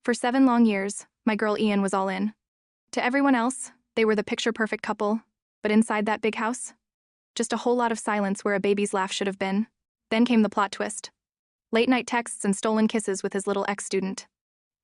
For 7 long years, my girl Ian was all in. To everyone else, they were the picture-perfect couple, but inside that big house, just a whole lot of silence where a baby's laugh should have been. Then came the plot twist. Late-night texts and stolen kisses with his little ex-student.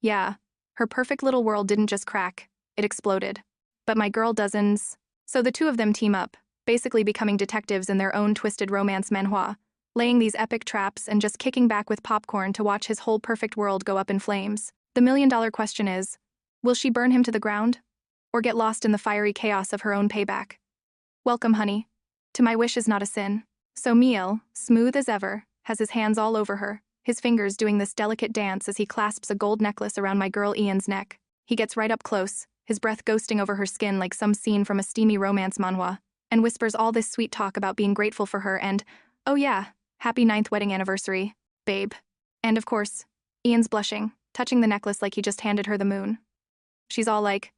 Yeah, her perfect little world didn't just crack, it exploded. But my girl dozens. So the two of them team up, basically becoming detectives in their own twisted romance manhwa, laying these epic traps and just kicking back with popcorn to watch his whole perfect world go up in flames. The million-dollar question is, will she burn him to the ground? Or get lost in the fiery chaos of her own payback? Welcome, honey. To my wish is not a sin. So Miel, smooth as ever, has his hands all over her, his fingers doing this delicate dance as he clasps a gold necklace around my girl Ian's neck. He gets right up close, his breath ghosting over her skin like some scene from a steamy romance manhwa, and whispers all this sweet talk about being grateful for her and, oh yeah, happy 9th wedding anniversary, babe. And of course, Ian's blushing, touching the necklace like he just handed her the moon. She's all like,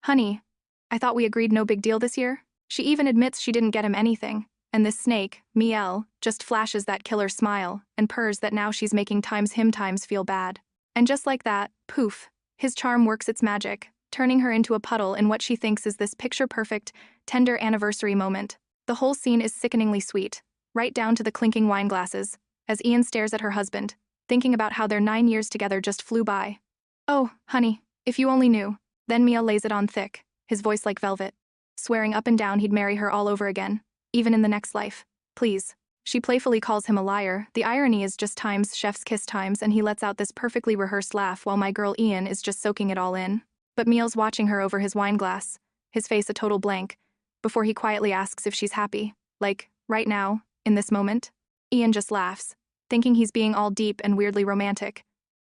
honey, I thought we agreed no big deal this year? She even admits she didn't get him anything, and this snake, Miel, just flashes that killer smile and purrs that now she's making him times feel bad. And just like that, poof, his charm works its magic, turning her into a puddle in what she thinks is this picture-perfect, tender anniversary moment. The whole scene is sickeningly sweet, right down to the clinking wine glasses, as Ian stares at her husband, thinking about how their 9 years together just flew by. Oh, honey, if you only knew. Then Miel lays it on thick, his voice like velvet, swearing up and down he'd marry her all over again, even in the next life. Please. She playfully calls him a liar. The irony is just times chef's kiss times, and he lets out this perfectly rehearsed laugh while my girl Ian is just soaking it all in. But Miel's watching her over his wine glass, his face a total blank, before he quietly asks if she's happy. Like, right now, in this moment? Ian just laughs, thinking he's being all deep and weirdly romantic.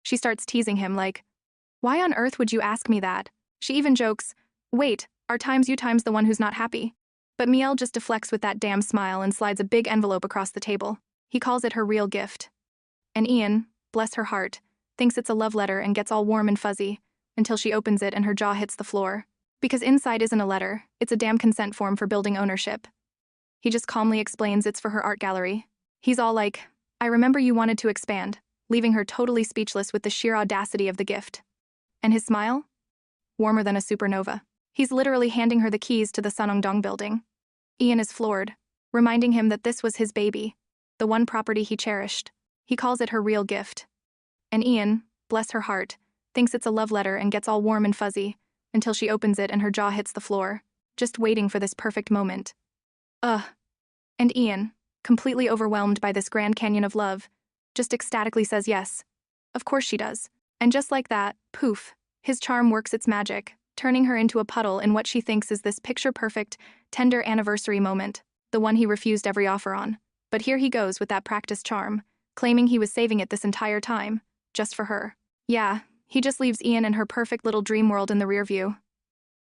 She starts teasing him like, why on earth would you ask me that? She even jokes, wait, are times you times the one who's not happy? But Miel just deflects with that damn smile and slides a big envelope across the table. He calls it her real gift. And Ian, bless her heart, thinks it's a love letter and gets all warm and fuzzy, until she opens it and her jaw hits the floor. Because inside isn't a letter, it's a damn consent form for building ownership. He just calmly explains it's for her art gallery. He's all like, I remember you wanted to expand, leaving her totally speechless with the sheer audacity of the gift. And his smile? Warmer than a supernova. He's literally handing her the keys to the Sanongdong building. Ian is floored, reminding him that this was his baby, the one property he cherished. He calls it her real gift. And Ian, bless her heart, thinks it's a love letter and gets all warm and fuzzy, until she opens it and her jaw hits the floor, just waiting for this perfect moment. And Ian, completely overwhelmed by this grand canyon of love, just ecstatically says yes. Of course she does. And just like that, poof, his charm works its magic, turning her into a puddle in what she thinks is this picture-perfect, tender anniversary moment, the one he refused every offer on. But here he goes with that practiced charm, claiming he was saving it this entire time, just for her. Yeah, he just leaves Ian and her perfect little dream world in the rear view.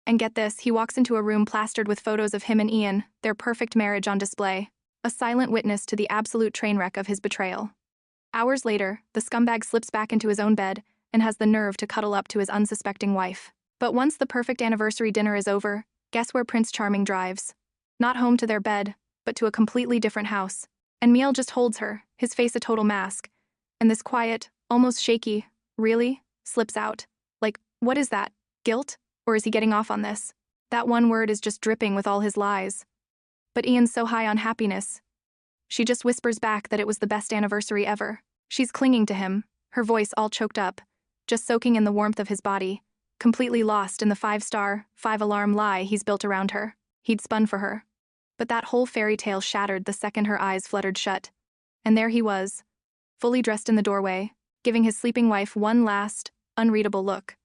And get this, he walks into a room plastered with photos of him and Ian, their perfect marriage on display, a silent witness to the absolute train wreck of his betrayal. Hours later, the scumbag slips back into his own bed and has the nerve to cuddle up to his unsuspecting wife. But once the perfect anniversary dinner is over, guess where Prince Charming drives? Not home to their bed, but to a completely different house. And Miel just holds her, his face a total mask. And this quiet, almost shaky, really, slips out. Like, what is that? Guilt? Or is he getting off on this? That one word is just dripping with all his lies. But Ian's so high on happiness. She just whispers back that it was the best anniversary ever. She's clinging to him, her voice all choked up, just soaking in the warmth of his body, completely lost in the 5-star, 5-alarm lie he's built around her. He'd spun for her. But that whole fairy tale shattered the second her eyes fluttered shut. And there he was, fully dressed in the doorway, giving his sleeping wife one last, unreadable look.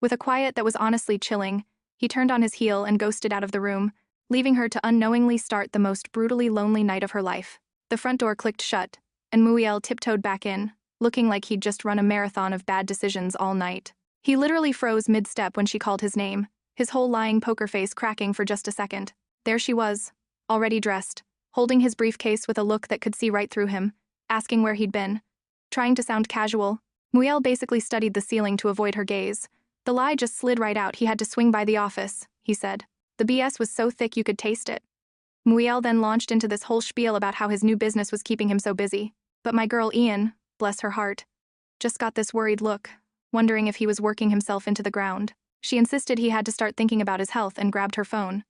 With a quiet that was honestly chilling, he turned on his heel and ghosted out of the room, leaving her to unknowingly start the most brutally lonely night of her life. The front door clicked shut, and Muiel tiptoed back in, looking like he'd just run a marathon of bad decisions all night. He literally froze mid-step when she called his name, his whole lying poker face cracking for just a second. There she was, already dressed, holding his briefcase with a look that could see right through him, asking where he'd been. Trying to sound casual, Muiel basically studied the ceiling to avoid her gaze. The lie just slid right out. He had to swing by the office, he said. The BS was so thick you could taste it. Muiel then launched into this whole spiel about how his new business was keeping him so busy. But my girl Ian, bless her heart, just got this worried look, wondering if he was working himself into the ground. She insisted he had to start thinking about his health and grabbed her phone.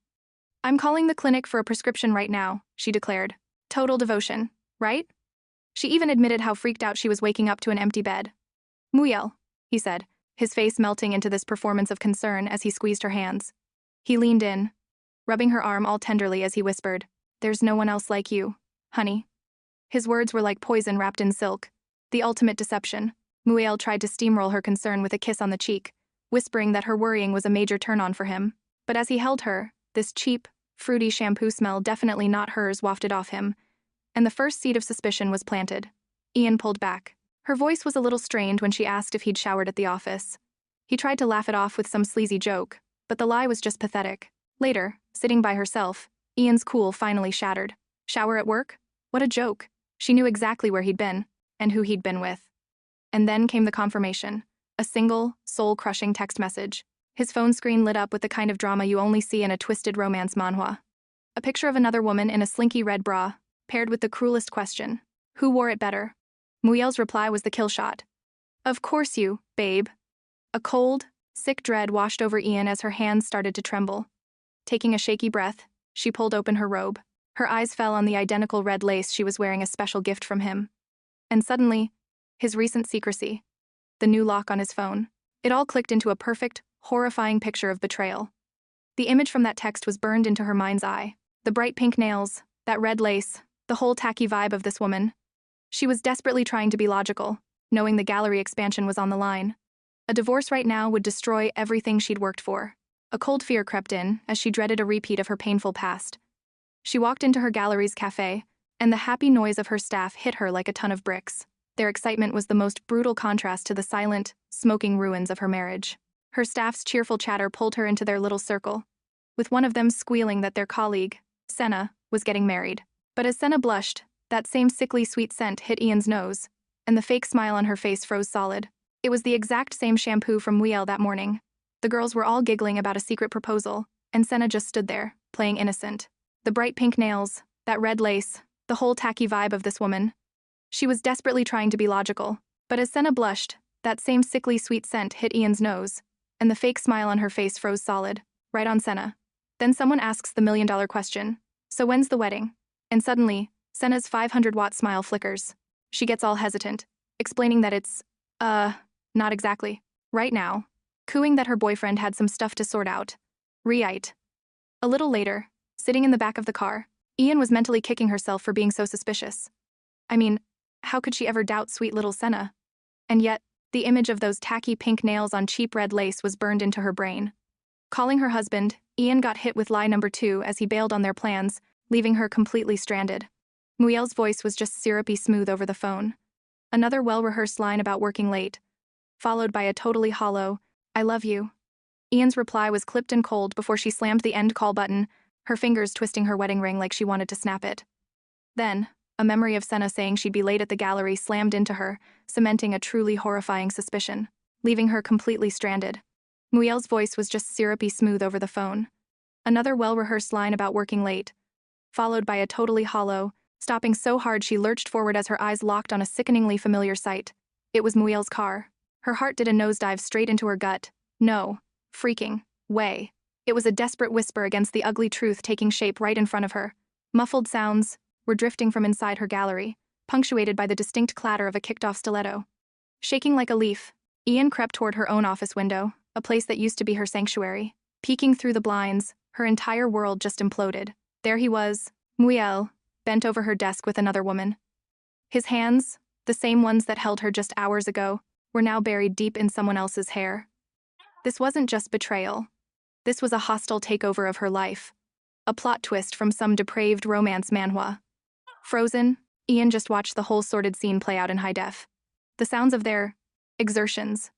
"I'm calling the clinic for a prescription right now," she declared. Total devotion, right? She even admitted how freaked out she was waking up to an empty bed. "Muyel," he said, his face melting into this performance of concern as he squeezed her hands. He leaned in, rubbing her arm all tenderly as he whispered, "There's no one else like you, honey." His words were like poison wrapped in silk, the ultimate deception. Muyel tried to steamroll her concern with a kiss on the cheek, whispering that her worrying was a major turn-on for him. But as he held her, this cheap, fruity shampoo smell definitely not hers wafted off him, and the first seed of suspicion was planted. Ian pulled back. Her voice was a little strained when she asked if he'd showered at the office. He tried to laugh it off with some sleazy joke, but the lie was just pathetic. Later, sitting by herself, Ian's cool finally shattered. Shower at work? What a joke. She knew exactly where he'd been, and who he'd been with. And then came the confirmation. A single, soul-crushing text message. His phone screen lit up with the kind of drama you only see in a twisted romance manhwa. A picture of another woman in a slinky red bra, paired with the cruelest question. Who wore it better? Muyel's reply was the kill shot. "Of course you, babe." A cold, sick dread washed over Ian as her hands started to tremble. Taking a shaky breath, she pulled open her robe. Her eyes fell on the identical red lace she was wearing, a special gift from him. And suddenly, his recent secrecy, the new lock on his phone, it all clicked into a perfect, horrifying picture of betrayal. The image from that text was burned into her mind's eye. The bright pink nails, that red lace, the whole tacky vibe of this woman. She was desperately trying to be logical, knowing the gallery expansion was on the line. A divorce right now would destroy everything she'd worked for. A cold fear crept in as she dreaded a repeat of her painful past. She walked into her gallery's cafe, and the happy noise of her staff hit her like a ton of bricks. Their excitement was the most brutal contrast to the silent, smoking ruins of her marriage. Her staff's cheerful chatter pulled her into their little circle, with one of them squealing that their colleague, Senna, was getting married. But as Senna blushed, that same sickly sweet scent hit Ian's nose, and the fake smile on her face froze solid. It was the exact same shampoo from Muyel that morning. The girls were all giggling about a secret proposal, and Senna just stood there, playing innocent. The bright pink nails, that red lace, the whole tacky vibe of this woman. She was desperately trying to be logical, but as Senna blushed, that same sickly sweet scent hit Ian's nose, and the fake smile on her face froze solid, right on Senna. Then someone asks the million-dollar question, "So when's the wedding?" And suddenly, Senna's 500-watt smile flickers. She gets all hesitant, explaining that it's, not exactly. Right now. Cooing that her boyfriend had some stuff to sort out. Right. A little later, sitting in the back of the car, Ian was mentally kicking herself for being so suspicious. I mean, how could she ever doubt sweet little Senna? And yet, the image of those tacky pink nails on cheap red lace was burned into her brain. Calling her husband, Ian got hit with lie number 2 as he bailed on their plans, leaving her completely stranded. Muyel's voice was just syrupy smooth over the phone. Another well-rehearsed line about working late, followed by a totally hollow, "I love you." Ian's reply was clipped and cold before she slammed the end call button, her fingers twisting her wedding ring like she wanted to snap it. Then, a memory of Senna saying she'd be late at the gallery slammed into her, cementing a truly horrifying suspicion, leaving her completely stranded. Muyel's voice was just syrupy smooth over the phone. Another well-rehearsed line about working late, followed by a totally hollow, stopping so hard she lurched forward as her eyes locked on a sickeningly familiar sight. It was Muyel's car. Her heart did a nosedive straight into her gut. No freaking way. It was a desperate whisper against the ugly truth taking shape right in front of her. Muffled sounds were drifting from inside her gallery, punctuated by the distinct clatter of a kicked-off stiletto. Shaking like a leaf, Ian crept toward her own office window, a place that used to be her sanctuary. Peeking through the blinds, her entire world just imploded. There he was, Muyel, bent over her desk with another woman. His hands, the same ones that held her just hours ago, were now buried deep in someone else's hair. This wasn't just betrayal. This was a hostile takeover of her life. A plot twist from some depraved romance manhwa. Frozen, Ian just watched the whole sordid scene play out in high def. The sounds of their exertions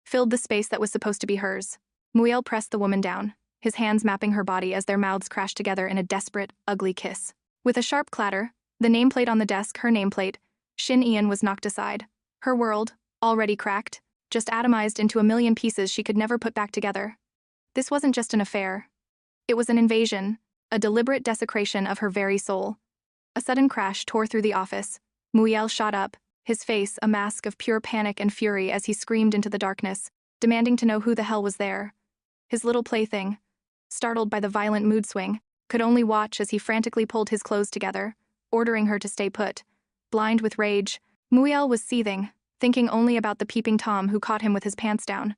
filled the space that was supposed to be hers. Muyel pressed the woman down, his hands mapping her body as their mouths crashed together in a desperate, ugly kiss. With a sharp clatter, the nameplate on the desk, her nameplate, Shin Ian, was knocked aside. Her world, already cracked, just atomized into a million pieces she could never put back together. This wasn't just an affair. It was an invasion, a deliberate desecration of her very soul. A sudden crash tore through the office. Muyel shot up, his face a mask of pure panic and fury as he screamed into the darkness, demanding to know who the hell was there. His little plaything, startled by the violent mood swing, could only watch as he frantically pulled his clothes together, ordering her to stay put. Blind with rage, Muriel was seething, thinking only about the peeping Tom who caught him with his pants down.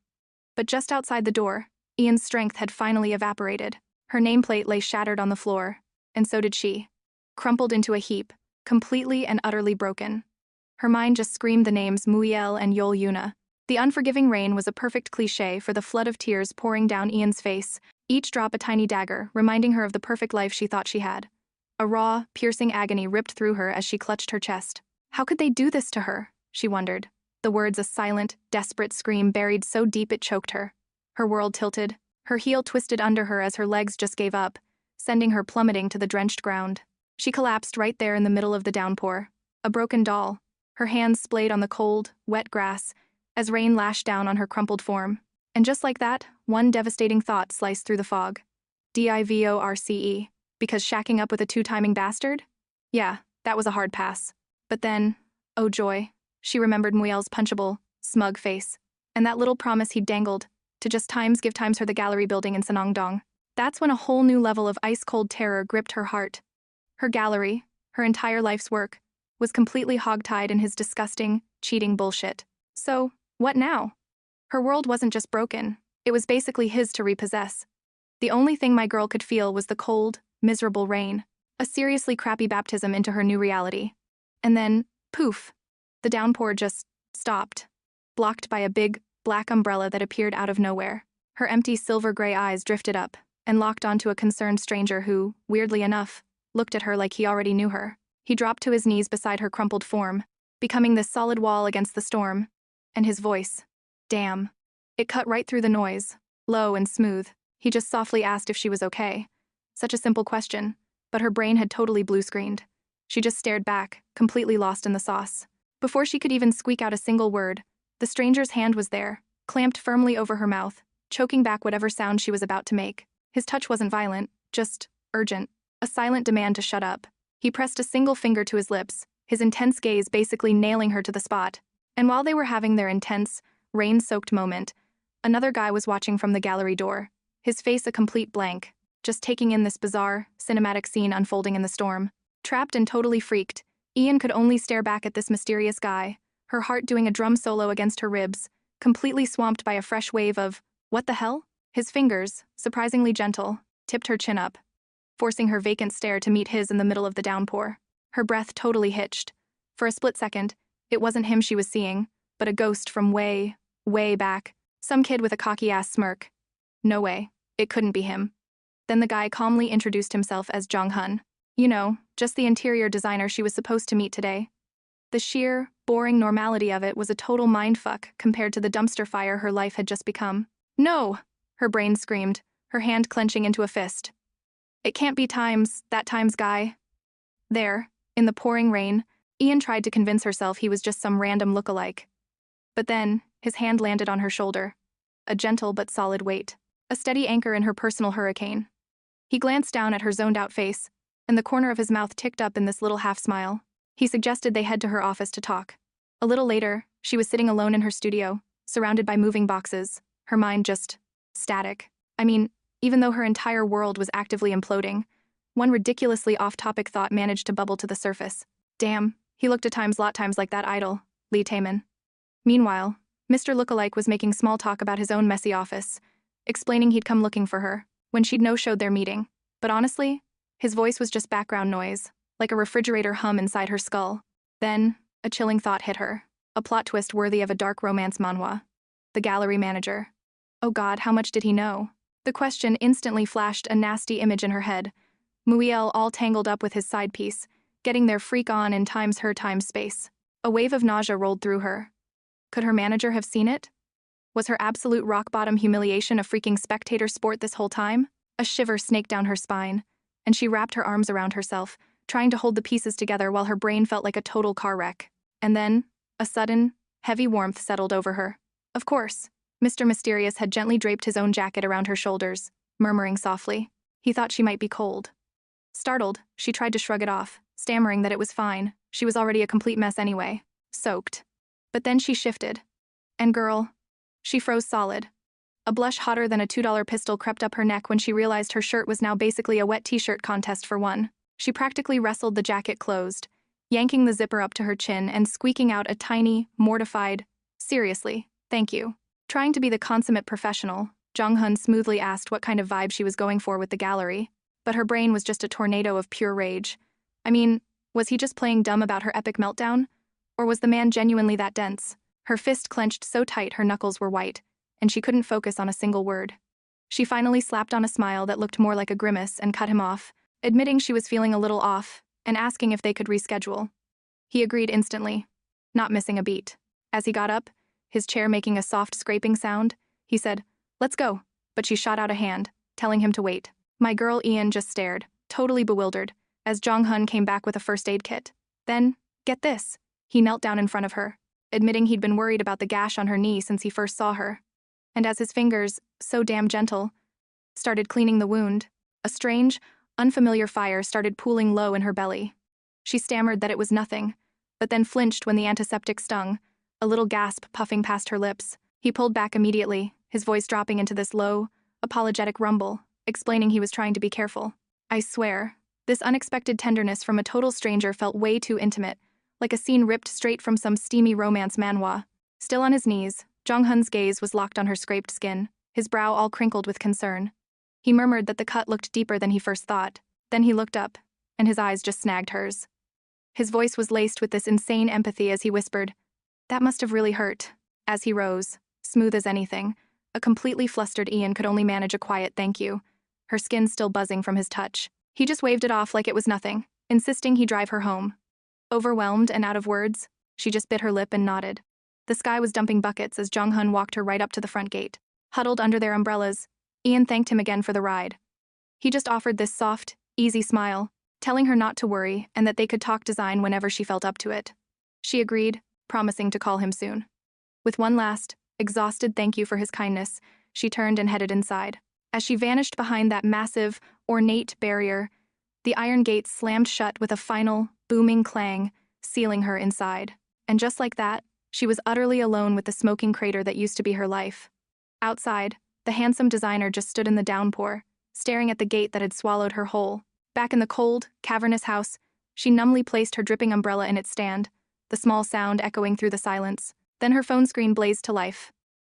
But just outside the door, Ian's strength had finally evaporated. Her nameplate lay shattered on the floor, and so did she. Crumpled into a heap, completely and utterly broken. Her mind just screamed the names Muriel and Yol Yuna. The unforgiving rain was a perfect cliché for the flood of tears pouring down Ian's face, each drop a tiny dagger, reminding her of the perfect life she thought she had. A raw, piercing agony ripped through her as she clutched her chest. How could they do this to her? She wondered. The words a silent, desperate scream buried so deep it choked her. Her world tilted, her heel twisted under her as her legs just gave up, sending her plummeting to the drenched ground. She collapsed right there in the middle of the downpour, a broken doll, her hands splayed on the cold, wet grass, as rain lashed down on her crumpled form. And just like that, one devastating thought sliced through the fog. DIVORCE. Because shacking up with a two-timing bastard? Yeah, that was a hard pass. But then, oh joy, she remembered Muriel's punchable, smug face, and that little promise he'd dangled, to just give times her the gallery building in Sanongdong. That's when a whole new level of ice-cold terror gripped her heart. Her gallery, her entire life's work, was completely hogtied in his disgusting, cheating bullshit. So, what now? Her world wasn't just broken, it was basically his to repossess. The only thing my girl could feel was the cold, miserable rain, a seriously crappy baptism into her new reality. And then, poof, the downpour just stopped, blocked by a big, black umbrella that appeared out of nowhere. Her empty silver-gray eyes drifted up and locked onto a concerned stranger who, weirdly enough, looked at her like he already knew her. He dropped to his knees beside her crumpled form, becoming this solid wall against the storm. And his voice, damn, it cut right through the noise, low and smooth. He just softly asked if she was okay. Such a simple question, but her brain had totally blue-screened. She just stared back, completely lost in the sauce. Before she could even squeak out a single word, the stranger's hand was there, clamped firmly over her mouth, choking back whatever sound she was about to make. His touch wasn't violent, just urgent, a silent demand to shut up. He pressed a single finger to his lips, his intense gaze basically nailing her to the spot. And while they were having their intense, rain-soaked moment, another guy was watching from the gallery door, his face a complete blank, just taking in this bizarre, cinematic scene unfolding in the storm. Trapped and totally freaked, Ian could only stare back at this mysterious guy, her heart doing a drum solo against her ribs, completely swamped by a fresh wave of, what the hell? His fingers, surprisingly gentle, tipped her chin up, forcing her vacant stare to meet his in the middle of the downpour. Her breath totally hitched. For a split second, it wasn't him she was seeing, but a ghost from way, way back, some kid with a cocky-ass smirk. No way, it couldn't be him. Then the guy calmly introduced himself as Jong-hun. You know, just the interior designer she was supposed to meet today. The sheer, boring normality of it was a total mindfuck compared to the dumpster fire her life had just become. No! Her brain screamed, her hand clenching into a fist. It can't be that times guy. There, in the pouring rain, Ian tried to convince herself he was just some random look-alike. But then, his hand landed on her shoulder. A gentle but solid weight. A steady anchor in her personal hurricane. He glanced down at her zoned-out face, and the corner of his mouth ticked up in this little half-smile. He suggested they head to her office to talk. A little later, she was sitting alone in her studio, surrounded by moving boxes, her mind just static. I mean, even though her entire world was actively imploding, one ridiculously off-topic thought managed to bubble to the surface. Damn, he looked a lot times like that idol, Lee Taemin. Meanwhile, Mr. Lookalike was making small talk about his own messy office, explaining he'd come looking for her when she'd no-showed their meeting. But honestly, his voice was just background noise, like a refrigerator hum inside her skull. Then, a chilling thought hit her, a plot twist worthy of a dark romance manhwa. The gallery manager. Oh God, how much did he know? The question instantly flashed a nasty image in her head. Muriel all tangled up with his side piece, getting their freak on in her times space. A wave of nausea rolled through her. Could her manager have seen it? Was her absolute rock-bottom humiliation a freaking spectator sport this whole time? A shiver snaked down her spine, and she wrapped her arms around herself, trying to hold the pieces together while her brain felt like a total car wreck. And then, a sudden, heavy warmth settled over her. Of course, Mr. Mysterious had gently draped his own jacket around her shoulders, murmuring softly. He thought she might be cold. Startled, she tried to shrug it off, stammering that it was fine, she was already a complete mess anyway. soaked. But then she shifted. And girl, she froze solid. A blush hotter than a $2 pistol crept up her neck when she realized her shirt was now basically a wet t-shirt contest for one. She practically wrestled the jacket closed, yanking the zipper up to her chin and squeaking out a tiny, mortified, "Seriously, thank you." Trying to be the consummate professional, Jong-hun smoothly asked what kind of vibe she was going for with the gallery, but her brain was just a tornado of pure rage. I mean, was he just playing dumb about her epic meltdown? Or was the man genuinely that dense? Her fist clenched so tight her knuckles were white, and she couldn't focus on a single word. She finally slapped on a smile that looked more like a grimace and cut him off, admitting she was feeling a little off and asking if they could reschedule. He agreed instantly, not missing a beat. As he got up, his chair making a soft scraping sound, he said, "Let's go," but she shot out a hand, telling him to wait. My girl Ian just stared, totally bewildered, as Jong-hun came back with a first aid kit. Then, get this, he knelt down in front of her, admitting he'd been worried about the gash on her knee since he first saw her. And as his fingers, so damn gentle, started cleaning the wound, a strange, unfamiliar fire started pooling low in her belly. She stammered that it was nothing, but then flinched when the antiseptic stung, a little gasp puffing past her lips. He pulled back immediately, his voice dropping into this low, apologetic rumble, explaining he was trying to be careful. I swear, this unexpected tenderness from a total stranger felt way too intimate, like a scene ripped straight from some steamy romance manhwa. Still on his knees, Jong-hun's gaze was locked on her scraped skin, his brow all crinkled with concern. He murmured that the cut looked deeper than he first thought. Then he looked up, and his eyes just snagged hers. His voice was laced with this insane empathy as he whispered, "That must have really hurt." As he rose, smooth as anything, a completely flustered Ian could only manage a quiet thank you, her skin still buzzing from his touch. He just waved it off like it was nothing, insisting he drive her home. Overwhelmed and out of words, she just bit her lip and nodded. The sky was dumping buckets as Jong-hun walked her right up to the front gate. Huddled under their umbrellas, Ian thanked him again for the ride. He just offered this soft, easy smile, telling her not to worry and that they could talk design whenever she felt up to it. She agreed, promising to call him soon. With one last, exhausted thank you for his kindness, she turned and headed inside. As she vanished behind that massive, ornate barrier, the iron gates slammed shut with a final, booming clang, sealing her inside. And just like that, she was utterly alone with the smoking crater that used to be her life. Outside, the handsome designer just stood in the downpour, staring at the gate that had swallowed her whole. Back in the cold, cavernous house, she numbly placed her dripping umbrella in its stand, the small sound echoing through the silence. Then her phone screen blazed to life.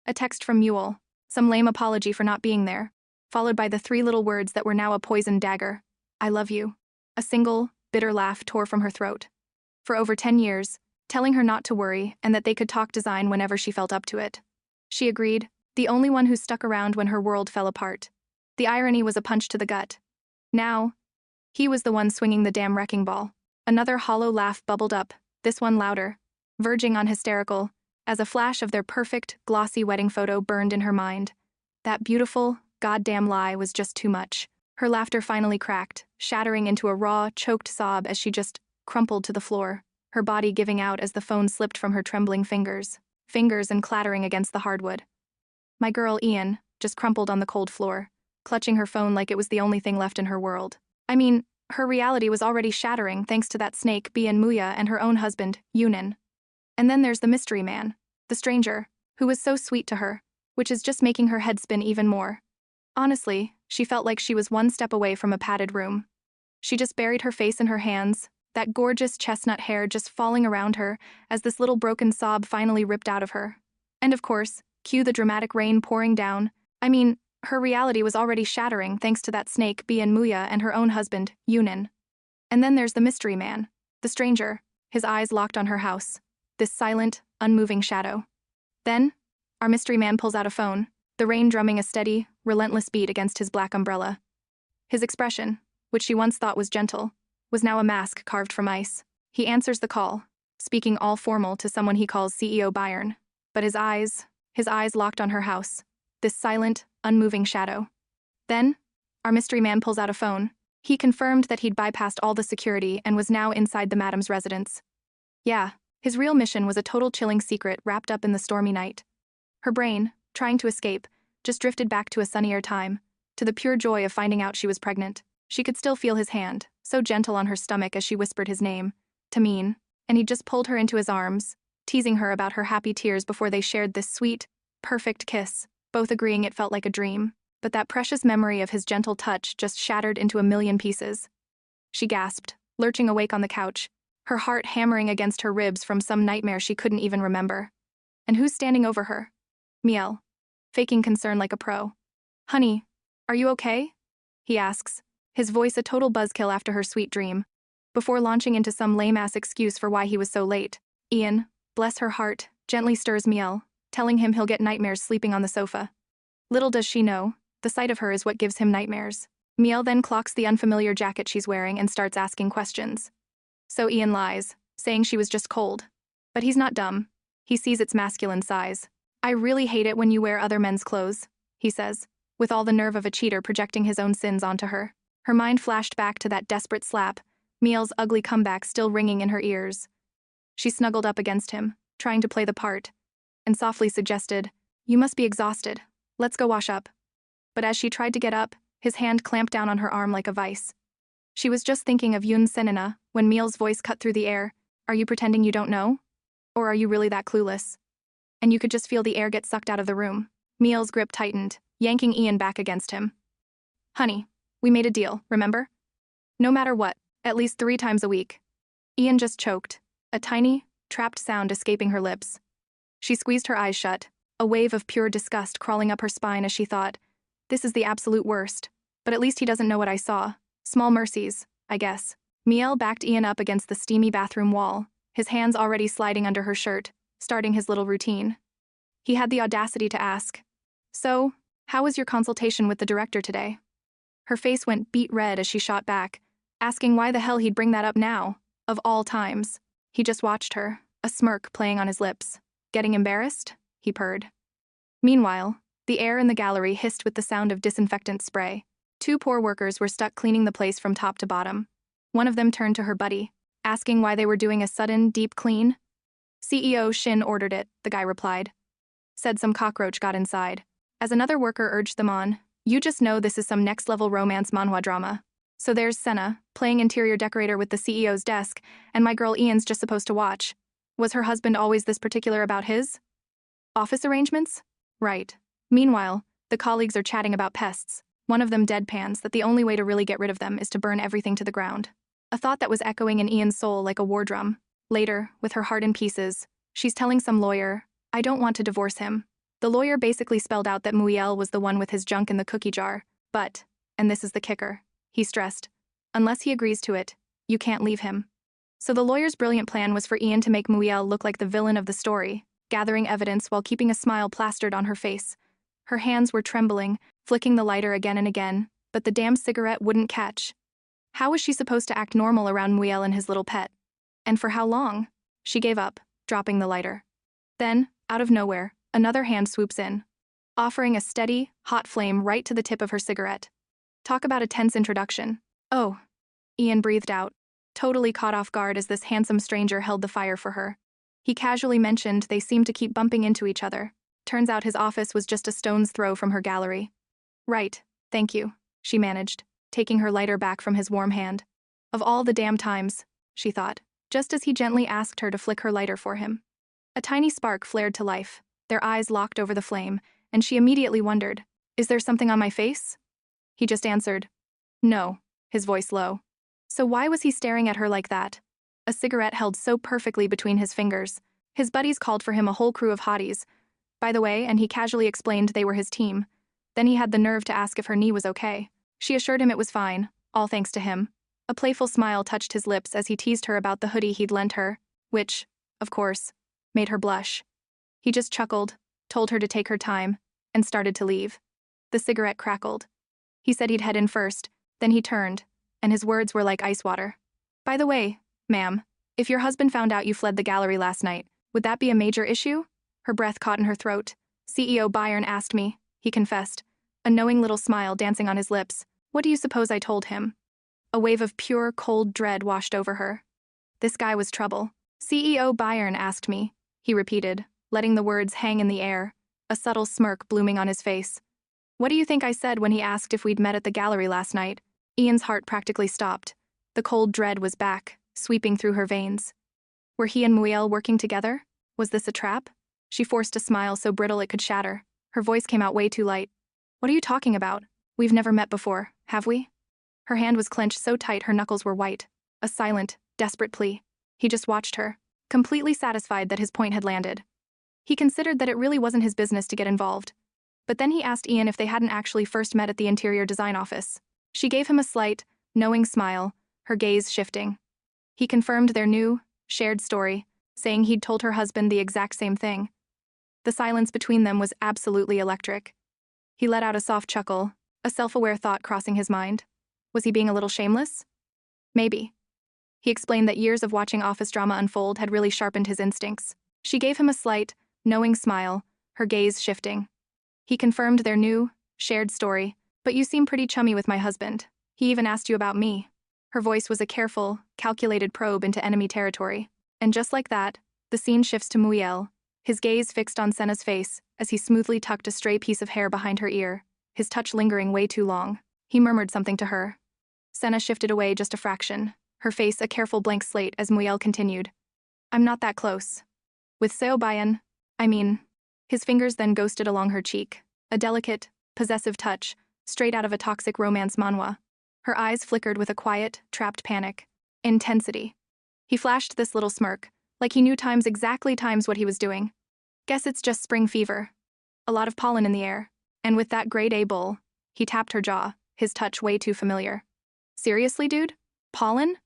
A text from Mule, some lame apology for not being there, followed by the three little words that were now a poisoned dagger. "I love you." A single, bitter laugh tore from her throat. For over 10 years, telling her not to worry and that they could talk design whenever she felt up to it. She agreed, the only one who stuck around when her world fell apart. The irony was a punch to the gut. Now, he was the one swinging the damn wrecking ball. Another hollow laugh bubbled up, this one louder, verging on hysterical, as a flash of their perfect, glossy wedding photo burned in her mind. That beautiful, goddamn lie was just too much. Her laughter finally cracked, shattering into a raw, choked sob as she just crumpled to the floor, her body giving out as the phone slipped from her trembling fingers and clattering against the hardwood. My girl Ian just crumpled on the cold floor, clutching her phone like it was the only thing left in her world. I mean, her reality was already shattering thanks to that snake Bien Muya and her own husband, Yunin. And then there's the mystery man, the stranger, who was so sweet to her, which is just making her head spin even more. Honestly, she felt like she was one step away from a padded room. She just buried her face in her hands, that gorgeous chestnut hair just falling around her as this little broken sob finally ripped out of her. And of course, cue the dramatic rain pouring down. I mean, her reality was already shattering thanks to that snake Bien Muya and her own husband, Yunin. And then there's the mystery man, the stranger, his eyes locked on her house, this silent, unmoving shadow. Then, our mystery man pulls out a phone, the rain drumming a steady, relentless beat against his black umbrella. His expression, which she once thought was gentle, was now a mask carved from ice. He answers the call, speaking all formal to someone he calls CEO Bayern, but his eyes locked on her house, this silent, unmoving shadow. Then, our mystery man pulls out a phone. He confirmed that he'd bypassed all the security and was now inside the madam's residence. Yeah, his real mission was a total chilling secret wrapped up in the stormy night. Her brain, trying to escape, just drifted back to a sunnier time, to the pure joy of finding out she was pregnant. She could still feel his hand, so gentle on her stomach as she whispered his name, Tamin, and he just pulled her into his arms, teasing her about her happy tears before they shared this sweet, perfect kiss, both agreeing it felt like a dream. But that precious memory of his gentle touch just shattered into a million pieces. She gasped, lurching awake on the couch, her heart hammering against her ribs from some nightmare she couldn't even remember. And who's standing over her? Miel, faking concern like a pro. "Honey, are you okay?" he asks, his voice a total buzzkill after her sweet dream. Before launching into some lame-ass excuse for why he was so late, Ian, bless her heart, gently stirs Miel, telling him he'll get nightmares sleeping on the sofa. Little does she know, the sight of her is what gives him nightmares. Miel then clocks the unfamiliar jacket she's wearing and starts asking questions. So Ian lies, saying she was just cold. But he's not dumb. He sees its masculine size. "I really hate it when you wear other men's clothes," he says, with all the nerve of a cheater projecting his own sins onto her. Her mind flashed back to that desperate slap, Miel's ugly comeback still ringing in her ears. She snuggled up against him, trying to play the part, and softly suggested, "You must be exhausted. Let's go wash up." But as she tried to get up, his hand clamped down on her arm like a vice. She was just thinking of Yoon Senina when Miel's voice cut through the air. "Are you pretending you don't know? Or are you really that clueless?" And you could just feel the air get sucked out of the room. Miel's grip tightened, yanking Ian back against him. "Honey, we made a deal, remember? No matter what, at least 3 times a week." Ian just choked, a tiny, trapped sound escaping her lips. She squeezed her eyes shut, a wave of pure disgust crawling up her spine as she thought, "This is the absolute worst, but at least he doesn't know what I saw. Small mercies, I guess." Miel backed Ian up against the steamy bathroom wall, his hands already sliding under her shirt, starting his little routine. He had the audacity to ask, "So, how was your consultation with the director today?" Her face went beet red as she shot back, asking why the hell he'd bring that up now, of all times. He just watched her, a smirk playing on his lips. "Getting embarrassed?" he purred. Meanwhile, the air in the gallery hissed with the sound of disinfectant spray. 2 poor workers were stuck cleaning the place from top to bottom. One of them turned to her buddy, asking why they were doing a sudden, deep clean. "CEO Shin ordered it," the guy replied. Said some cockroach got inside. As another worker urged them on, "You just know this is some next-level romance manhwa drama. So there's Senna, playing interior decorator with the CEO's desk, and my girl Ian's just supposed to watch. Was her husband always this particular about his office arrangements? Right." Meanwhile, the colleagues are chatting about pests. One of them deadpans that the only way to really get rid of them is to burn everything to the ground. A thought that was echoing in Ian's soul like a war drum. Later, with her heart in pieces, she's telling some lawyer, "I don't want to divorce him." The lawyer basically spelled out that Muiel was the one with his junk in the cookie jar, but, and this is the kicker, he stressed, unless he agrees to it, you can't leave him. So the lawyer's brilliant plan was for Ian to make Muiel look like the villain of the story, gathering evidence while keeping a smile plastered on her face. Her hands were trembling, flicking the lighter again and again, but the damn cigarette wouldn't catch. How was she supposed to act normal around Muiel and his little pet? And for how long? She gave up, dropping the lighter. Then, out of nowhere, another hand swoops in, offering a steady, hot flame right to the tip of her cigarette. Talk about a tense introduction. "Oh," Ian breathed out, totally caught off guard as this handsome stranger held the fire for her. He casually mentioned they seemed to keep bumping into each other. Turns out his office was just a stone's throw from her gallery. "Right, thank you," she managed, taking her lighter back from his warm hand. Of all the damn times, she thought, just as he gently asked her to flick her lighter for him. A tiny spark flared to life, their eyes locked over the flame, and she immediately wondered, "Is there something on my face?" He just answered, "No," his voice low. So why was he staring at her like that? A cigarette held so perfectly between his fingers. His buddies called for him a whole crew of hotties, by the way, and he casually explained they were his team. Then he had the nerve to ask if her knee was okay. She assured him it was fine, all thanks to him. A playful smile touched his lips as he teased her about the hoodie he'd lent her, which, of course, made her blush. He just chuckled, told her to take her time, and started to leave. The cigarette crackled. He said he'd head in first, then he turned, and his words were like ice water. "By the way, ma'am, if your husband found out you fled the gallery last night, would that be a major issue?" Her breath caught in her throat. "CEO Byron asked me," he confessed, a knowing little smile dancing on his lips. "What do you suppose I told him?" A wave of pure, cold dread washed over her. This guy was trouble. "CEO Byron asked me," he repeated, letting the words hang in the air, a subtle smirk blooming on his face. "What do you think I said when he asked if we'd met at the gallery last night?" Ian's heart practically stopped. The cold dread was back, sweeping through her veins. Were he and Muiel working together? Was this a trap? She forced a smile so brittle it could shatter. Her voice came out way too light. What are you talking about? We've never met before, have we? Her hand was clenched so tight her knuckles were white. A silent, desperate plea. He just watched her, completely satisfied that his point had landed. He considered that it really wasn't his business to get involved. But then he asked Ian if they hadn't actually first met at the interior design office. She gave him a slight, knowing smile, her gaze shifting. He confirmed their new, shared story, saying he'd told her husband the exact same thing. The silence between them was absolutely electric. He let out a soft chuckle, a self-aware thought crossing his mind. Was he being a little shameless? Maybe. He explained that years of watching office drama unfold had really sharpened his instincts. She gave him a slight, knowing smile, her gaze shifting. He confirmed their new, shared story. But you seem pretty chummy with my husband. He even asked you about me. Her voice was a careful, calculated probe into enemy territory. And just like that, the scene shifts to Muyel, his gaze fixed on Senna's face as he smoothly tucked a stray piece of hair behind her ear, his touch lingering way too long. He murmured something to her. Senna shifted away just a fraction, her face a careful blank slate as Muyel continued. I'm not that close. With Seo Bayan, I mean. His fingers then ghosted along her cheek, a delicate, possessive touch, straight out of a toxic romance manhwa. Her eyes flickered with a quiet, trapped panic. Intensity. He flashed this little smirk, like he knew exactly what he was doing. Guess it's just spring fever. A lot of pollen in the air. And with that grade A bull, he tapped her jaw, his touch way too familiar. Seriously, dude? Pollen?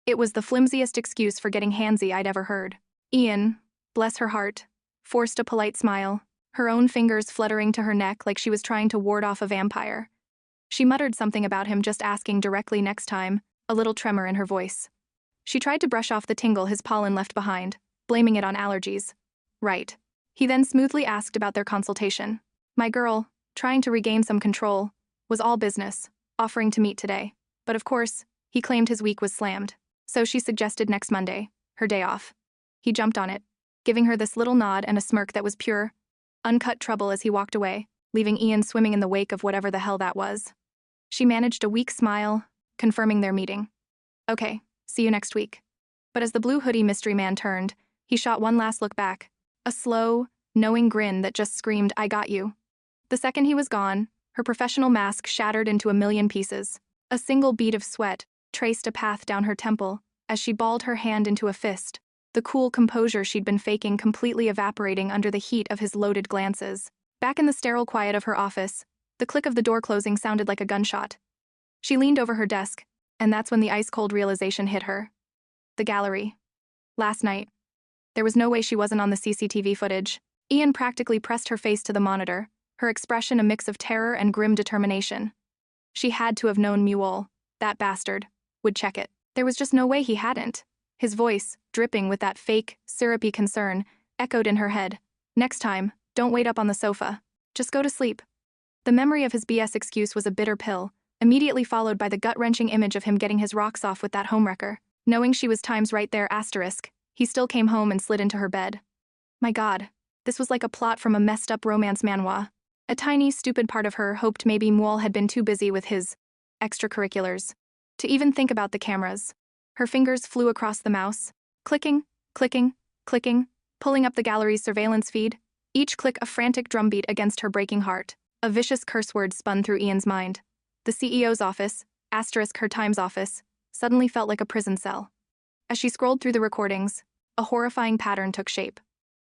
It was the flimsiest excuse for getting handsy I'd ever heard. Ian, bless her heart, forced a polite smile, her own fingers fluttering to her neck like she was trying to ward off a vampire. She muttered something about him just asking directly next time, a little tremor in her voice. She tried to brush off the tingle his pollen left behind, blaming it on allergies. Right. He then smoothly asked about their consultation. My girl, trying to regain some control, was all business, offering to meet today. But of course, he claimed his week was slammed. So she suggested next Monday, her day off. He jumped on it, giving her this little nod and a smirk that was pure, uncut trouble as he walked away, leaving Ian swimming in the wake of whatever the hell that was. She managed a weak smile, confirming their meeting. Okay, see you next week. But as the blue hoodie mystery man turned, he shot one last look back, a slow, knowing grin that just screamed, I got you. The second he was gone, her professional mask shattered into a million pieces. A single bead of sweat traced a path down her temple as she balled her hand into a fist, the cool composure she'd been faking completely evaporating under the heat of his loaded glances. Back in the sterile quiet of her office, the click of the door closing sounded like a gunshot. She leaned over her desk, and that's when the ice-cold realization hit her. The gallery. Last night. There was no way she wasn't on the CCTV footage. Ian practically pressed her face to the monitor, her expression a mix of terror and grim determination. She had to have known Mewol, that bastard, would check it. There was just no way he hadn't. His voice, dripping with that fake, syrupy concern, echoed in her head. Next time, don't wait up on the sofa. Just go to sleep. The memory of his BS excuse was a bitter pill, immediately followed by the gut-wrenching image of him getting his rocks off with that homewrecker. Knowing she was times right there asterisk, he still came home and slid into her bed. My God, this was like a plot from a messed-up romance manhwa. A tiny, stupid part of her hoped maybe Mewol had been too busy with his extracurriculars to even think about the cameras. Her fingers flew across the mouse, clicking, clicking, clicking, pulling up the gallery's surveillance feed, each click a frantic drumbeat against her breaking heart. A vicious curse word spun through Ian's mind. The CEO's office, asterisk her Times office, suddenly felt like a prison cell. As she scrolled through the recordings, a horrifying pattern took shape.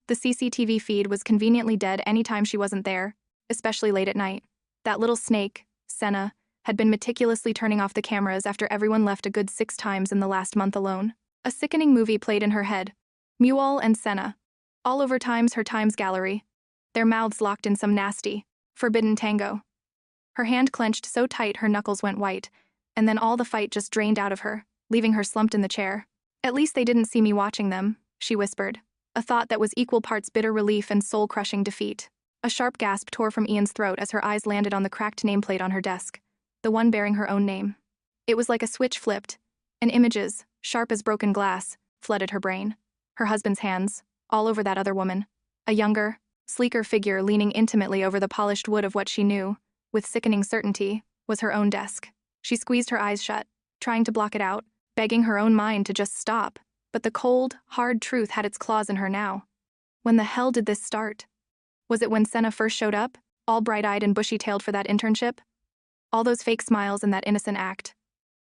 The CCTV feed was conveniently dead anytime she wasn't there, especially late at night. That little snake, Senna, had been meticulously turning off the cameras after everyone left a good 6 times in the last month alone. A sickening movie played in her head. Mewol and Senna. All over her Times gallery. Their mouths locked in some nasty, forbidden tango. Her hand clenched so tight her knuckles went white, and then all the fight just drained out of her, leaving her slumped in the chair. At least they didn't see me watching them, she whispered, a thought that was equal parts bitter relief and soul-crushing defeat. A sharp gasp tore from Ian's throat as her eyes landed on the cracked nameplate on her desk, the one bearing her own name. It was like a switch flipped, and images, sharp as broken glass, flooded her brain. Her husband's hands, all over that other woman. A younger, sleeker figure leaning intimately over the polished wood of what she knew, with sickening certainty, was her own desk. She squeezed her eyes shut, trying to block it out, begging her own mind to just stop, but the cold, hard truth had its claws in her now. When the hell did this start? Was it when Senna first showed up, all bright-eyed and bushy-tailed for that internship? All those fake smiles and that innocent act?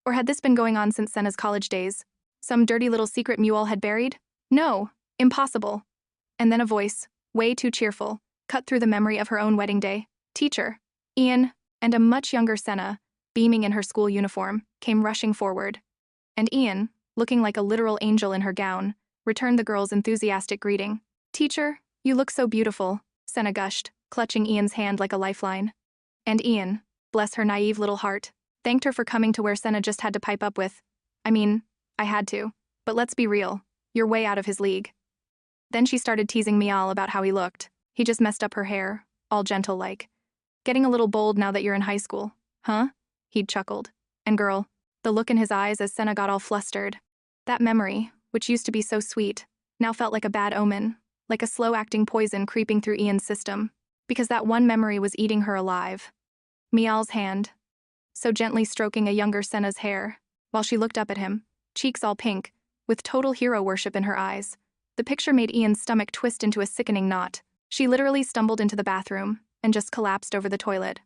Or had this been going on since Senna's college days? Some dirty little secret Mule had buried? No, impossible. And then a voice, way too cheerful, cut through the memory of her own wedding day. Teacher, Ian, and a much younger Senna, beaming in her school uniform, came rushing forward. And Ian, looking like a literal angel in her gown, returned the girl's enthusiastic greeting. Teacher, you look so beautiful, Senna gushed, clutching Ian's hand like a lifeline. And Ian, bless her naive little heart, thanked her for coming to where Senna just had to pipe up with. I mean, I had to, but let's be real, you're way out of his league. Then she started teasing Mial about how he looked. He just messed up her hair, all gentle-like. Getting a little bold now that you're in high school, huh? He'd chuckled. And girl, the look in his eyes as Senna got all flustered. That memory, which used to be so sweet, now felt like a bad omen, like a slow-acting poison creeping through Ian's system, because that one memory was eating her alive. Mial's hand, so gently stroking a younger Senna's hair, while she looked up at him, cheeks all pink, with total hero worship in her eyes. The picture made Ian's stomach twist into a sickening knot. She literally stumbled into the bathroom and just collapsed over the toilet,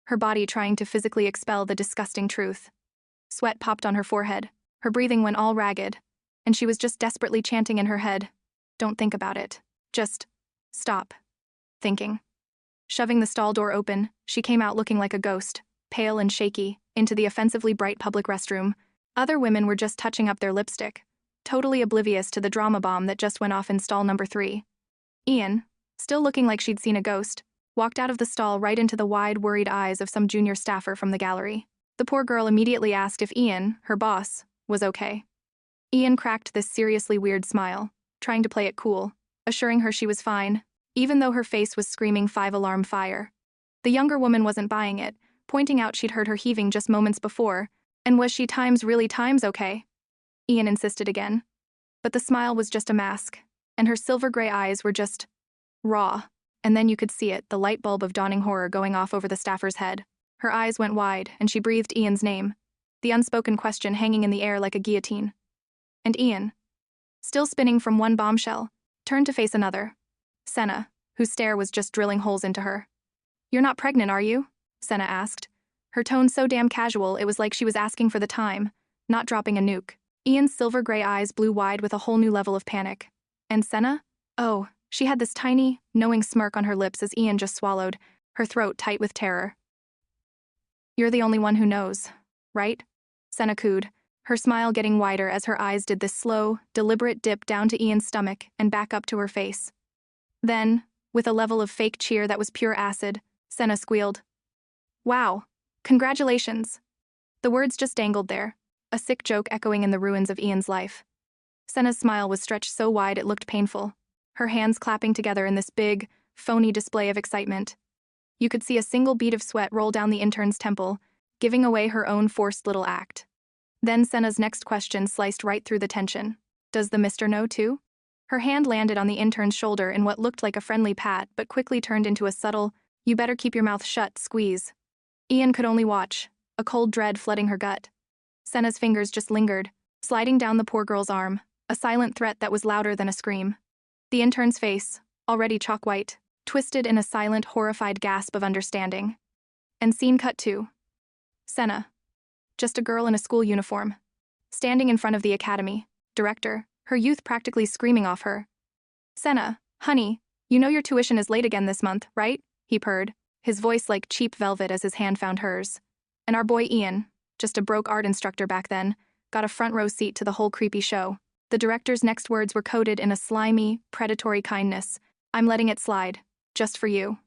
her body trying to physically expel the disgusting truth. Sweat popped on her forehead, her breathing went all ragged, and she was just desperately chanting in her head, "Don't think about it. Just stop thinking." Shoving the stall door open, she came out looking like a ghost, pale and shaky, into the offensively bright public restroom. Other women were just touching up their lipstick, totally oblivious to the drama bomb that just went off in stall number 3. Ian, still looking like she'd seen a ghost, walked out of the stall right into the wide, worried eyes of some junior staffer from the gallery. The poor girl immediately asked if Ian, her boss, was okay. Ian cracked this seriously weird smile, trying to play it cool, assuring her she was fine, even though her face was screaming 5-alarm fire. The younger woman wasn't buying it, pointing out she'd heard her heaving just moments before, and was she really times okay? Ian insisted again. But the smile was just a mask, and her silver-gray eyes were just raw, and then you could see it, the light bulb of dawning horror going off over the staffer's head. Her eyes went wide, and she breathed Ian's name, the unspoken question hanging in the air like a guillotine. And Ian, still spinning from one bombshell, turned to face another. Senna, whose stare was just drilling holes into her. "You're not pregnant, are you?" Senna asked. Her tone so damn casual it was like she was asking for the time, not dropping a nuke. Ian's silver-gray eyes blew wide with a whole new level of panic. And Senna? Oh, she had this tiny, knowing smirk on her lips as Ian just swallowed, her throat tight with terror. "You're the only one who knows, right?" Senna cooed, her smile getting wider as her eyes did this slow, deliberate dip down to Ian's stomach and back up to her face. Then, with a level of fake cheer that was pure acid, Senna squealed, "Wow, congratulations." The words just dangled there, a sick joke echoing in the ruins of Ian's life. Senna's smile was stretched so wide it looked painful, her hands clapping together in this big, phony display of excitement. You could see a single bead of sweat roll down the intern's temple, giving away her own forced little act. Then Senna's next question sliced right through the tension. "Does the mister know too?" Her hand landed on the intern's shoulder in what looked like a friendly pat but quickly turned into a subtle, "You better keep your mouth shut" squeeze. Ian could only watch, a cold dread flooding her gut. Senna's fingers just lingered, sliding down the poor girl's arm, a silent threat that was louder than a scream. The intern's face, already chalk-white, twisted in a silent, horrified gasp of understanding. And scene cut to Senna, just a girl in a school uniform, standing in front of the academy, director, her youth practically screaming off her. "Senna, honey, you know your tuition is late again this month, right?" he purred, his voice like cheap velvet as his hand found hers. And our boy Ian, just a broke art instructor back then, got a front row seat to the whole creepy show. The director's next words were coded in a slimy, predatory kindness. "I'm letting it slide, just for you.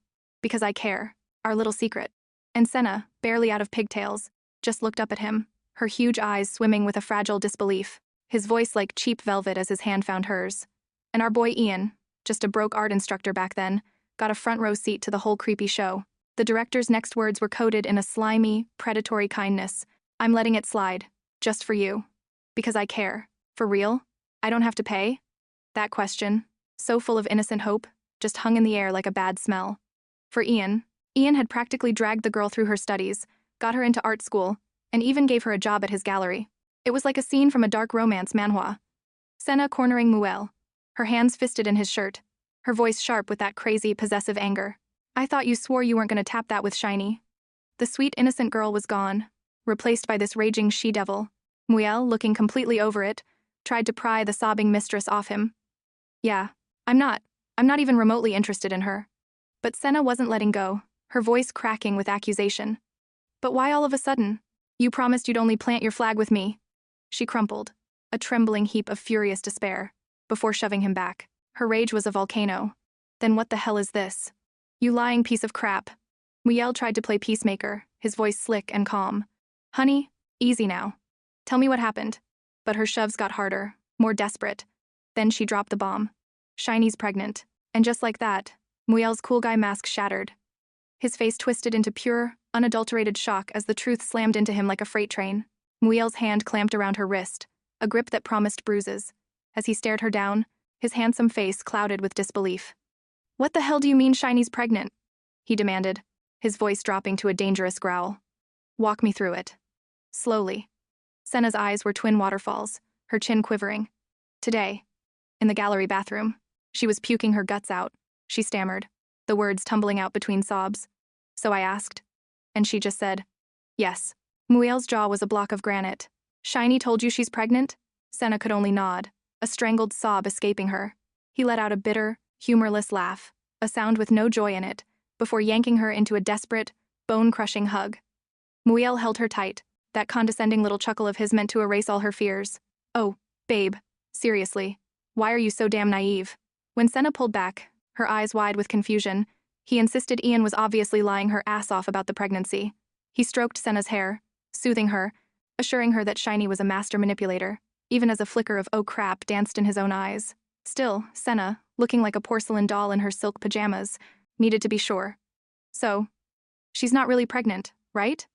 Because I care. Our little secret." And Senna, barely out of pigtails, just looked up at him, her huge eyes swimming with a fragile disbelief, his voice like cheap velvet as his hand found hers. And our boy Ian, just a broke art instructor back then, got a front row seat to the whole creepy show. The director's next words were coded in a slimy, predatory kindness. "I'm letting it slide, just for you. Because I care. For real? I don't have to pay?" That question, so full of innocent hope, just hung in the air like a bad smell. For Ian had practically dragged the girl through her studies, got her into art school, and even gave her a job at his gallery. It was like a scene from a dark romance manhwa. Senna cornering Muel, her hands fisted in his shirt, her voice sharp with that crazy, possessive anger. I thought you swore you weren't gonna tap that with Shiny. The sweet, innocent girl was gone, replaced by this raging she-devil. Muel, looking completely over it, tried to pry the sobbing mistress off him. Yeah, I'm not even remotely interested in her. But Senna wasn't letting go, her voice cracking with accusation. But why all of a sudden? You promised you'd only plant your flag with me. She crumpled, a trembling heap of furious despair, before shoving him back. Her rage was a volcano. Then what the hell is this? You lying piece of crap. Muel tried to play peacemaker, his voice slick and calm. Honey, easy now. Tell me what happened. But her shoves got harder, more desperate. Then she dropped the bomb. Shiny's pregnant. And just like that, Muel's cool guy mask shattered. His face twisted into pure, unadulterated shock as the truth slammed into him like a freight train. Muel's hand clamped around her wrist, a grip that promised bruises. As he stared her down, his handsome face clouded with disbelief. What the hell do you mean Shiny's pregnant? He demanded, his voice dropping to a dangerous growl. Walk me through it. Slowly. Senna's eyes were twin waterfalls, her chin quivering. Today, in the gallery bathroom, she was puking her guts out. She stammered, the words tumbling out between sobs. So I asked. And she just said, yes. Muel's jaw was a block of granite. Shiny told you she's pregnant? Senna could only nod, a strangled sob escaping her. He let out a bitter, humorless laugh, a sound with no joy in it, before yanking her into a desperate, bone-crushing hug. Muel held her tight, that condescending little chuckle of his meant to erase all her fears. Oh, babe, seriously, why are you so damn naive? When Senna pulled back, her eyes wide with confusion, he insisted Ian was obviously lying her ass off about the pregnancy. He stroked Senna's hair, soothing her, assuring her that Shiny was a master manipulator, even as a flicker of oh crap danced in his own eyes. Still, Senna, looking like a porcelain doll in her silk pajamas, needed to be sure. So, she's not really pregnant, right?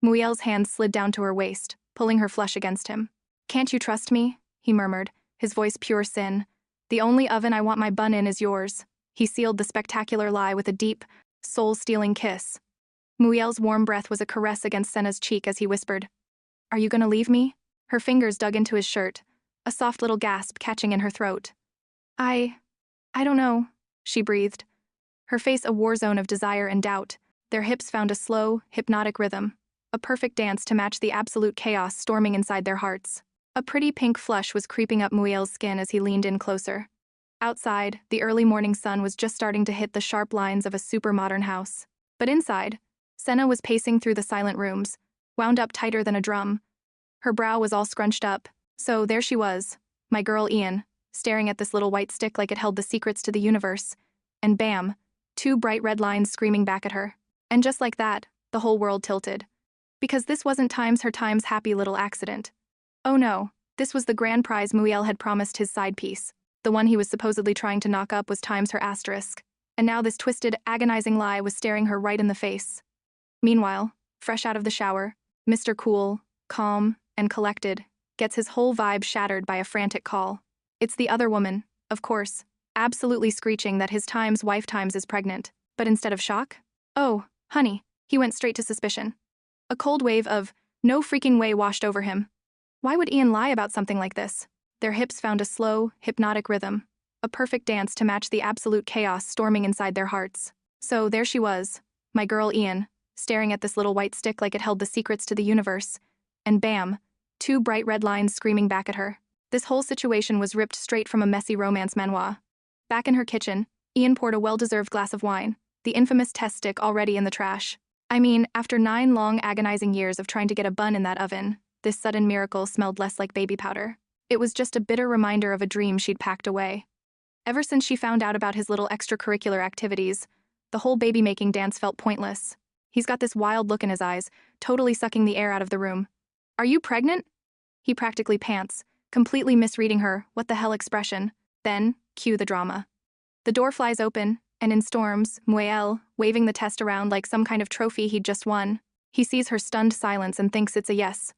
Muel's hand slid down to her waist, pulling her flush against him. Can't you trust me? He murmured, his voice pure sin. The only oven I want my bun in is yours. He sealed the spectacular lie with a deep, soul-stealing kiss. Muel's warm breath was a caress against Senna's cheek as he whispered, Are you gonna leave me? Her fingers dug into his shirt, a soft little gasp catching in her throat. I don't know, she breathed, her face a war zone of desire and doubt. Their hips found a slow, hypnotic rhythm, a perfect dance to match the absolute chaos storming inside their hearts. A pretty pink flush was creeping up Muel's skin as he leaned in closer. Outside, the early morning sun was just starting to hit the sharp lines of a super-modern house. But inside, Senna was pacing through the silent rooms, wound up tighter than a drum. Her brow was all scrunched up, so there she was, my girl Ian, staring at this little white stick like it held the secrets to the universe. And bam, 2 bright red lines screaming back at her. And just like that, the whole world tilted. Because this wasn't her times happy little accident. Oh no, this was the grand prize Muel had promised his side piece. The one he was supposedly trying to knock up was times her asterisk. And now this twisted, agonizing lie was staring her right in the face. Meanwhile, fresh out of the shower, Mr. Cool, calm, and collected, gets his whole vibe shattered by a frantic call. It's the other woman, of course, absolutely screeching that his wife is pregnant. But instead of shock? Oh, honey, he went straight to suspicion. A cold wave of, no freaking way washed over him. Why would Ian lie about something like this? Their hips found a slow, hypnotic rhythm, a perfect dance to match the absolute chaos storming inside their hearts. So there she was, my girl Ian, staring at this little white stick like it held the secrets to the universe. And bam, 2 bright red lines screaming back at her. This whole situation was ripped straight from a messy romance manhwa. Back in her kitchen, Ian poured a well-deserved glass of wine, the infamous test stick already in the trash. I mean, after 9 long agonizing years of trying to get a bun in that oven, this sudden miracle smelled less like baby powder. It was just a bitter reminder of a dream she'd packed away. Ever since she found out about his little extracurricular activities, the whole baby-making dance felt pointless. He's got this wild look in his eyes, totally sucking the air out of the room. Are you pregnant? He practically pants, completely misreading her what the hell expression. Then, cue the drama. The door flies open, and in storms, Muel, waving the test around like some kind of trophy he'd just won. He sees her stunned silence and thinks it's a yes.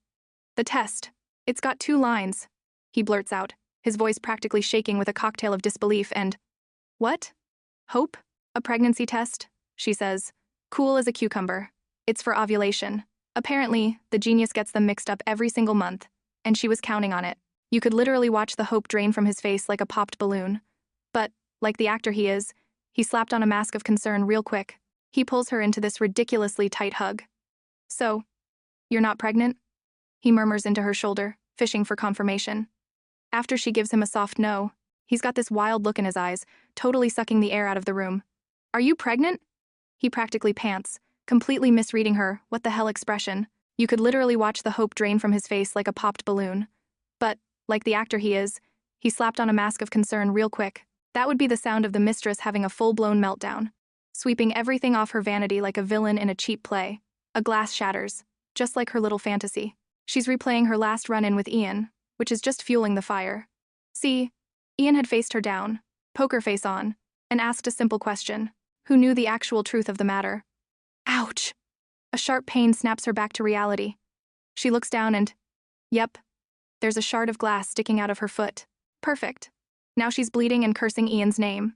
The test. It's got 2 lines. He blurts out, his voice practically shaking with a cocktail of disbelief and, What? Hope? A pregnancy test? She says, cool as a cucumber. It's for ovulation. Apparently, the genius gets them mixed up every single month, and she was counting on it. You could literally watch the hope drain from his face like a popped balloon. But, like the actor he is, he slapped on a mask of concern real quick. He pulls her into this ridiculously tight hug. "So, you're not pregnant?" he murmurs into her shoulder, fishing for confirmation. After she gives him a soft no, he's got this wild look in his eyes, totally sucking the air out of the room. "Are you pregnant?" He practically pants, completely misreading her "what the hell" expression. You could literally watch the hope drain from his face like a popped balloon. But, like the actor he is, he slapped on a mask of concern real quick. That would be the sound of the mistress having a full-blown meltdown, sweeping everything off her vanity like a villain in a cheap play. A glass shatters, just like her little fantasy. She's replaying her last run-in with Ian, which is just fueling the fire. See, Ian had faced her down, poker face on, and asked a simple question. Who knew the actual truth of the matter? Ouch! A sharp pain snaps her back to reality. She looks down and, yep, there's a shard of glass sticking out of her foot. Perfect. Now she's bleeding and cursing Ian's name.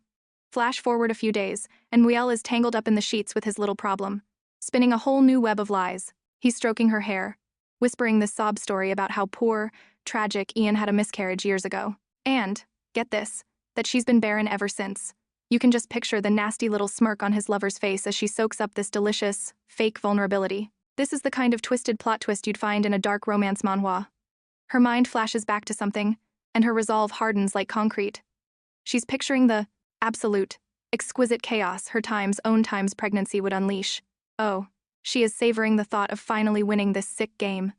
Flash forward a few days, and Muel is tangled up in the sheets with his little problem, spinning a whole new web of lies. He's stroking her hair, whispering this sob story about how poor, tragic Ian had a miscarriage years ago. And, get this, that she's been barren ever since. You can just picture the nasty little smirk on his lover's face as she soaks up this delicious, fake vulnerability. This is the kind of twisted plot twist you'd find in a dark romance manhwa. Her mind flashes back to something, and her resolve hardens like concrete. She's picturing the absolute, exquisite chaos her own time's pregnancy would unleash. Oh, she is savoring the thought of finally winning this sick game.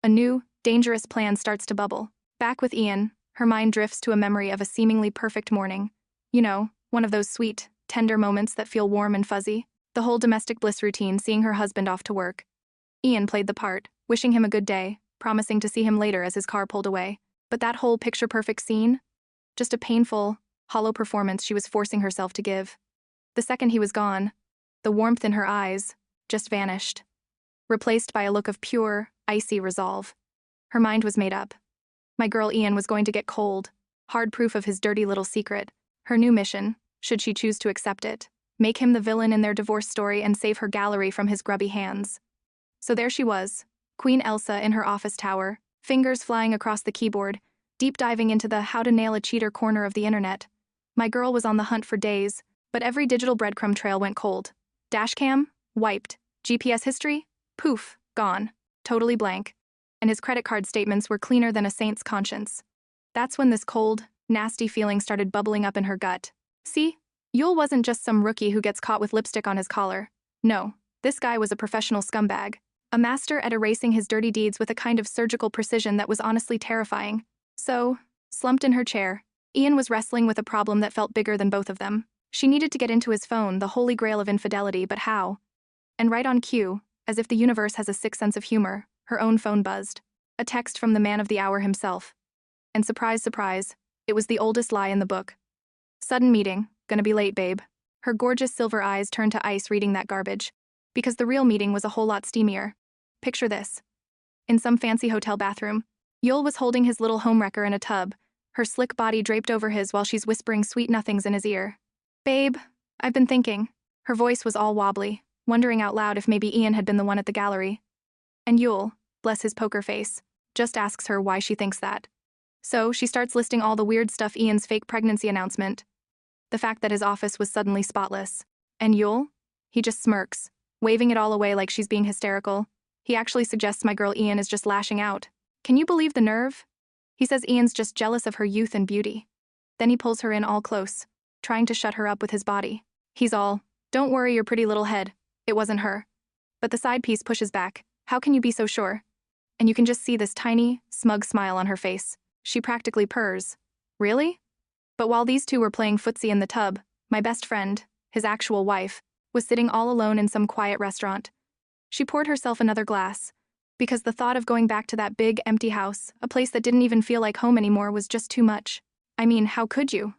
A new, dangerous plan starts to bubble. Back with Ian, her mind drifts to a memory of a seemingly perfect morning. You know, one of those sweet, tender moments that feel warm and fuzzy. The whole domestic bliss routine, seeing her husband off to work. Ian played the part, wishing him a good day, promising to see him later as his car pulled away. But that whole picture-perfect scene? Just a painful, hollow performance she was forcing herself to give. The second he was gone, the warmth in her eyes just vanished, replaced by a look of pure, icy resolve. Her mind was made up. My girl Ian was going to get cold, hard proof of his dirty little secret. Her new mission, should she choose to accept it, make him the villain in their divorce story and save her gallery from his grubby hands. So there she was, Queen Elsa in her office tower, fingers flying across the keyboard, deep diving into the how to nail a cheater corner of the internet. My girl was on the hunt for days, but every digital breadcrumb trail went cold. Dashcam? Wiped. GPS history? Poof, gone. Totally blank. And his credit card statements were cleaner than a saint's conscience. That's when this cold, nasty feeling started bubbling up in her gut. See? Yul wasn't just some rookie who gets caught with lipstick on his collar. No, this guy was a professional scumbag. A master at erasing his dirty deeds with a kind of surgical precision that was honestly terrifying. So, slumped in her chair, Ian was wrestling with a problem that felt bigger than both of them. She needed to get into his phone, the holy grail of infidelity, but how? And right on cue, as if the universe has a sick sense of humor, her own phone buzzed. A text from the man of the hour himself. And surprise, surprise, it was the oldest lie in the book. Sudden meeting, gonna be late, babe. Her gorgeous silver eyes turned to ice reading that garbage. Because the real meeting was a whole lot steamier. Picture this. In some fancy hotel bathroom, Yul was holding his little homewrecker in a tub, her slick body draped over his while she's whispering sweet nothings in his ear. Babe, I've been thinking. Her voice was all wobbly, wondering out loud if maybe Ian had been the one at the gallery. And Yul, bless his poker face, just asks her why she thinks that. So she starts listing all the weird stuff: Ian's fake pregnancy announcement, the fact that his office was suddenly spotless. And Yul? He just smirks, waving it all away like she's being hysterical. He actually suggests my girl Ian is just lashing out. Can you believe the nerve? He says Ian's just jealous of her youth and beauty. Then he pulls her in all close, trying to shut her up with his body. He's all, don't worry your pretty little head, it wasn't her. But the side piece pushes back, how can you be so sure? And you can just see this tiny, smug smile on her face. She practically purrs. Really? But while these two were playing footsie in the tub, my best friend, his actual wife, was sitting all alone in some quiet restaurant. She poured herself another glass, because the thought of going back to that big, empty house, a place that didn't even feel like home anymore, was just too much. I mean, how could you?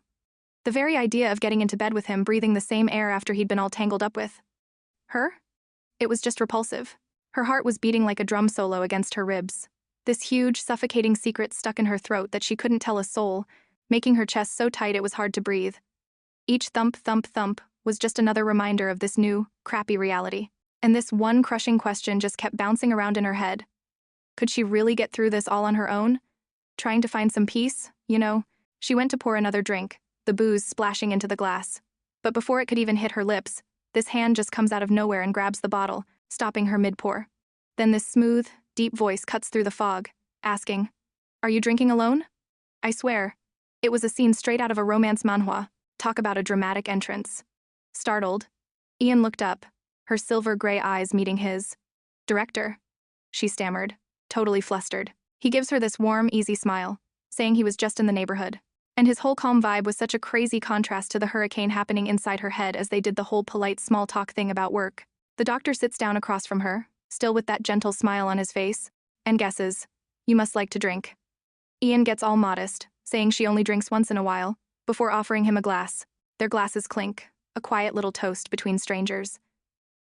The very idea of getting into bed with him, breathing the same air after he'd been all tangled up with her? It was just repulsive. Her heart was beating like a drum solo against her ribs. This huge, suffocating secret stuck in her throat that she couldn't tell a soul, making her chest so tight it was hard to breathe. Each thump, thump, thump was just another reminder of this new, crappy reality. And this one crushing question just kept bouncing around in her head. Could she really get through this all on her own? Trying to find some peace, you know? She went to pour another drink, the the booze splashing into the glass. But before it could even hit her lips, this hand just comes out of nowhere and grabs the bottle, stopping her mid-pour. Then this smooth, deep voice cuts through the fog, asking, "Are you drinking alone?" I swear, it was a scene straight out of a romance manhwa. Talk about a dramatic entrance. Startled, Ian looked up, her silver-gray eyes meeting his. "Director," she stammered, totally flustered. He gives her this warm, easy smile, saying he was just in the neighborhood. And his whole calm vibe was such a crazy contrast to the hurricane happening inside her head as they did the whole polite small talk thing about work. The doctor sits down across from her, still with that gentle smile on his face, and guesses, "You must like to drink." Ian gets all modest, saying she only drinks once in a while, before offering him a glass. Their glasses clink, a quiet little toast between strangers.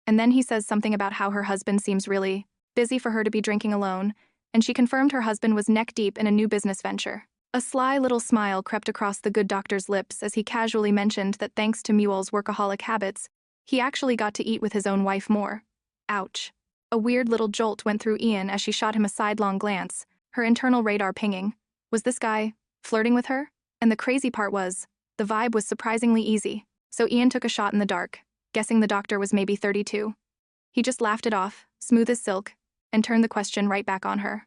And then he says something about how her husband seems really busy for her to be drinking alone, and she confirmed her husband was neck-deep in a new business venture. A sly little smile crept across the good doctor's lips as he casually mentioned that thanks to Muel's workaholic habits, he actually got to eat with his own wife more. Ouch. A weird little jolt went through Ian as she shot him a sidelong glance, her internal radar pinging. Was this guy flirting with her? And the crazy part was, the vibe was surprisingly easy, so Ian took a shot in the dark, guessing the doctor was maybe 32. He just laughed it off, smooth as silk, and turned the question right back on her.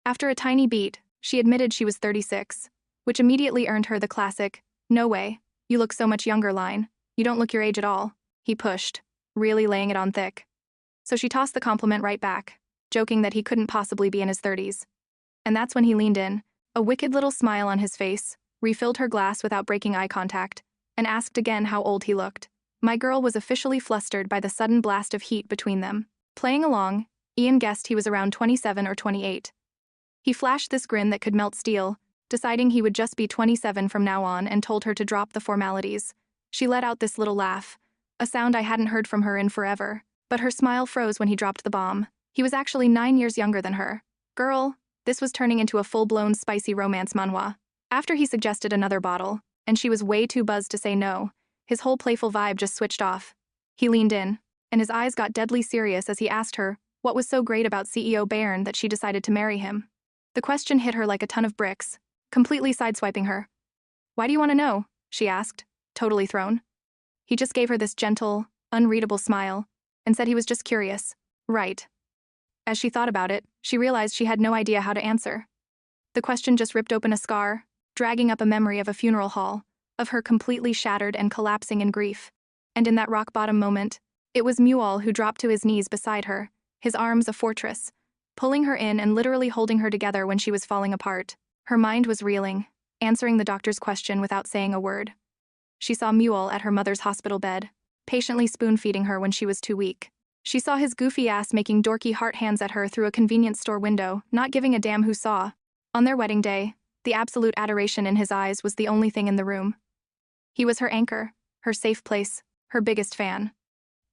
After a tiny beat, she admitted she was 36, which immediately earned her the classic, "No way, you look so much younger" line. "You don't look your age at all," he pushed, really laying it on thick. So she tossed the compliment right back, joking that he couldn't possibly be in his 30s. And that's when he leaned in, a wicked little smile on his face, refilled her glass without breaking eye contact, and asked again how old he looked. My girl was officially flustered by the sudden blast of heat between them. Playing along, Ian guessed he was around 27 or 28. He flashed this grin that could melt steel, deciding he would just be 27 from now on, and told her to drop the formalities. She let out this little laugh, a sound I hadn't heard from her in forever, but her smile froze when he dropped the bomb. He was actually 9 years younger than her. Girl, this was turning into a full-blown spicy romance manhwa. After he suggested another bottle, and she was way too buzzed to say no, his whole playful vibe just switched off. He leaned in, and his eyes got deadly serious as he asked her what was so great about CEO Bayern that she decided to marry him. The question hit her like a ton of bricks, completely sideswiping her. "Why do you want to know?" she asked, totally thrown. He just gave her this gentle, unreadable smile, and said he was just curious. Right. As she thought about it, she realized she had no idea how to answer. The question just ripped open a scar, dragging up a memory of a funeral hall, of her completely shattered and collapsing in grief. And in that rock-bottom moment, it was Muel who dropped to his knees beside her, his arms a fortress, pulling her in and literally holding her together when she was falling apart. Her mind was reeling, answering the doctor's question without saying a word. She saw Muel at her mother's hospital bed, patiently spoon-feeding her when she was too weak. She saw his goofy ass making dorky heart hands at her through a convenience store window, not giving a damn who saw. On their wedding day, the absolute adoration in his eyes was the only thing in the room. He was her anchor, her safe place, her biggest fan.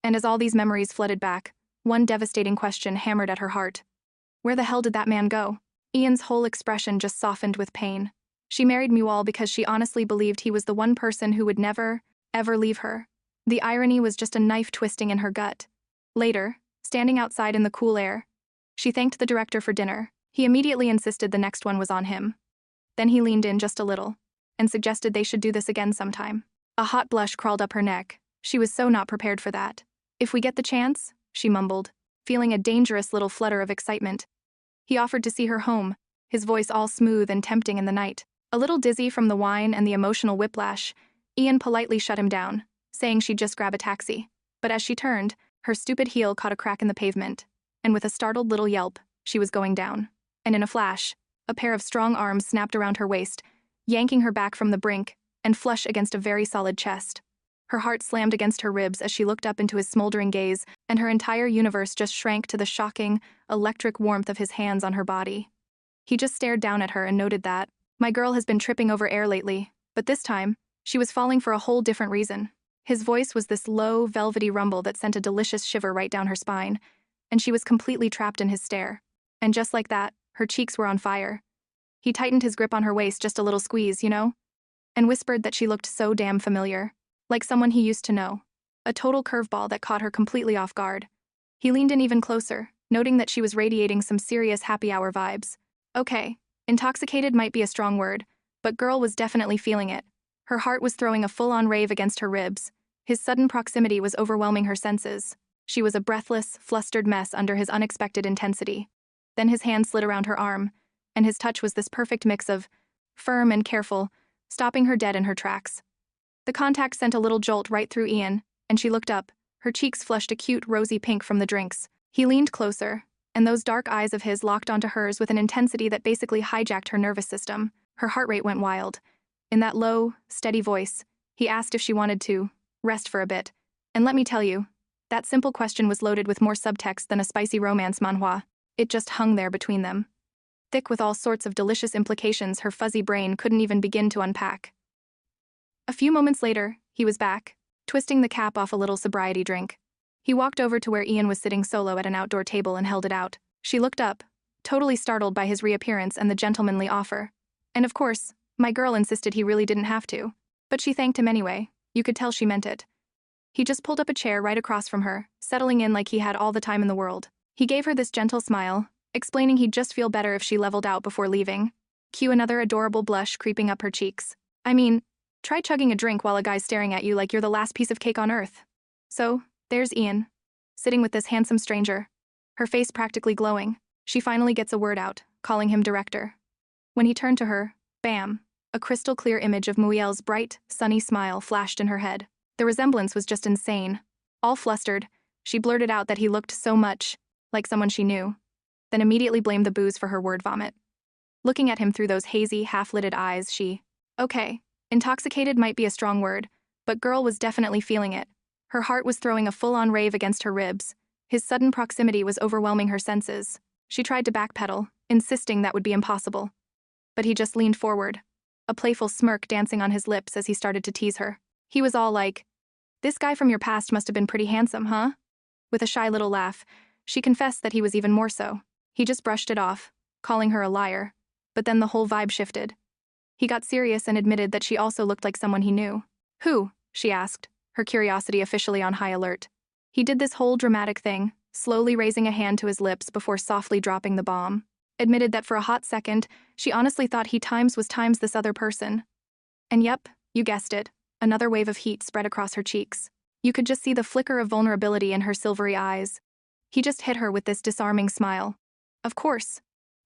And as all these memories flooded back, one devastating question hammered at her heart. Where the hell did that man go? Ian's whole expression just softened with pain. She married Muel because she honestly believed he was the one person who would never, ever leave her. The irony was just a knife twisting in her gut. Later, standing outside in the cool air, she thanked the director for dinner. He immediately insisted the next one was on him. Then he leaned in just a little, and suggested they should do this again sometime. A hot blush crawled up her neck. She was so not prepared for that. "If we get the chance," she mumbled, feeling a dangerous little flutter of excitement. He offered to see her home, his voice all smooth and tempting in the night. A little dizzy from the wine and the emotional whiplash, Ian politely shut him down, saying she'd just grab a taxi. But as she turned, her stupid heel caught a crack in the pavement, and with a startled little yelp, she was going down. And in a flash, a pair of strong arms snapped around her waist, yanking her back from the brink and flush against a very solid chest. Her heart slammed against her ribs as she looked up into his smoldering gaze, and her entire universe just shrank to the shocking, electric warmth of his hands on her body. He just stared down at her and noted that, "My girl has been tripping over air lately, but this time, she was falling for a whole different reason." His voice was this low, velvety rumble that sent a delicious shiver right down her spine, and she was completely trapped in his stare. And just like that, her cheeks were on fire. He tightened his grip on her waist, just a little squeeze, you know? And whispered that she looked so damn familiar. Like someone he used to know. A total curveball that caught her completely off guard. He leaned in even closer, noting that she was radiating some serious happy hour vibes. Okay, intoxicated might be a strong word, but girl was definitely feeling it. Her heart was throwing a full-on rave against her ribs. His sudden proximity was overwhelming her senses. She was a breathless, flustered mess under his unexpected intensity. Then his hand slid around her arm, and his touch was this perfect mix of firm and careful, stopping her dead in her tracks. The contact sent a little jolt right through Ian, and she looked up, her cheeks flushed a cute rosy pink from the drinks. He leaned closer, and those dark eyes of his locked onto hers with an intensity that basically hijacked her nervous system. Her heart rate went wild. In that low, steady voice, he asked if she wanted to rest for a bit. And let me tell you, that simple question was loaded with more subtext than a spicy romance manhwa. It just hung there between them, thick with all sorts of delicious implications her fuzzy brain couldn't even begin to unpack. A few moments later, he was back, twisting the cap off a little sobriety drink. He walked over to where Ian was sitting solo at an outdoor table and held it out. She looked up, totally startled by his reappearance and the gentlemanly offer. And of course, my girl insisted he really didn't have to. But she thanked him anyway. You could tell she meant it. He just pulled up a chair right across from her, settling in like he had all the time in the world. He gave her this gentle smile, explaining he'd just feel better if she leveled out before leaving. Cue another adorable blush creeping up her cheeks. I mean, try chugging a drink while a guy's staring at you like you're the last piece of cake on earth. So, there's Ian, sitting with this handsome stranger, her face practically glowing. She finally gets a word out, calling him director. When he turned to her, bam, a crystal-clear image of Muiel's bright, sunny smile flashed in her head. The resemblance was just insane. All flustered, she blurted out that he looked so much like someone she knew, then immediately blamed the booze for her word vomit. Looking at him through those hazy, half-lidded eyes, okay, intoxicated might be a strong word, but girl was definitely feeling it. Her heart was throwing a full-on rave against her ribs. His sudden proximity was overwhelming her senses. She tried to backpedal, insisting that would be impossible. But he just leaned forward, a playful smirk dancing on his lips as he started to tease her. He was all like, "This guy from your past must have been pretty handsome, huh?" With a shy little laugh, she confessed that he was even more so. He just brushed it off, calling her a liar. But then the whole vibe shifted. He got serious and admitted that she also looked like someone he knew. Who? She asked, her curiosity officially on high alert. He did this whole dramatic thing, slowly raising a hand to his lips before softly dropping the bomb. Admitted that for a hot second, she honestly thought he was times this other person. And yep, you guessed it, another wave of heat spread across her cheeks. You could just see the flicker of vulnerability in her silvery eyes. He just hit her with this disarming smile. Of course.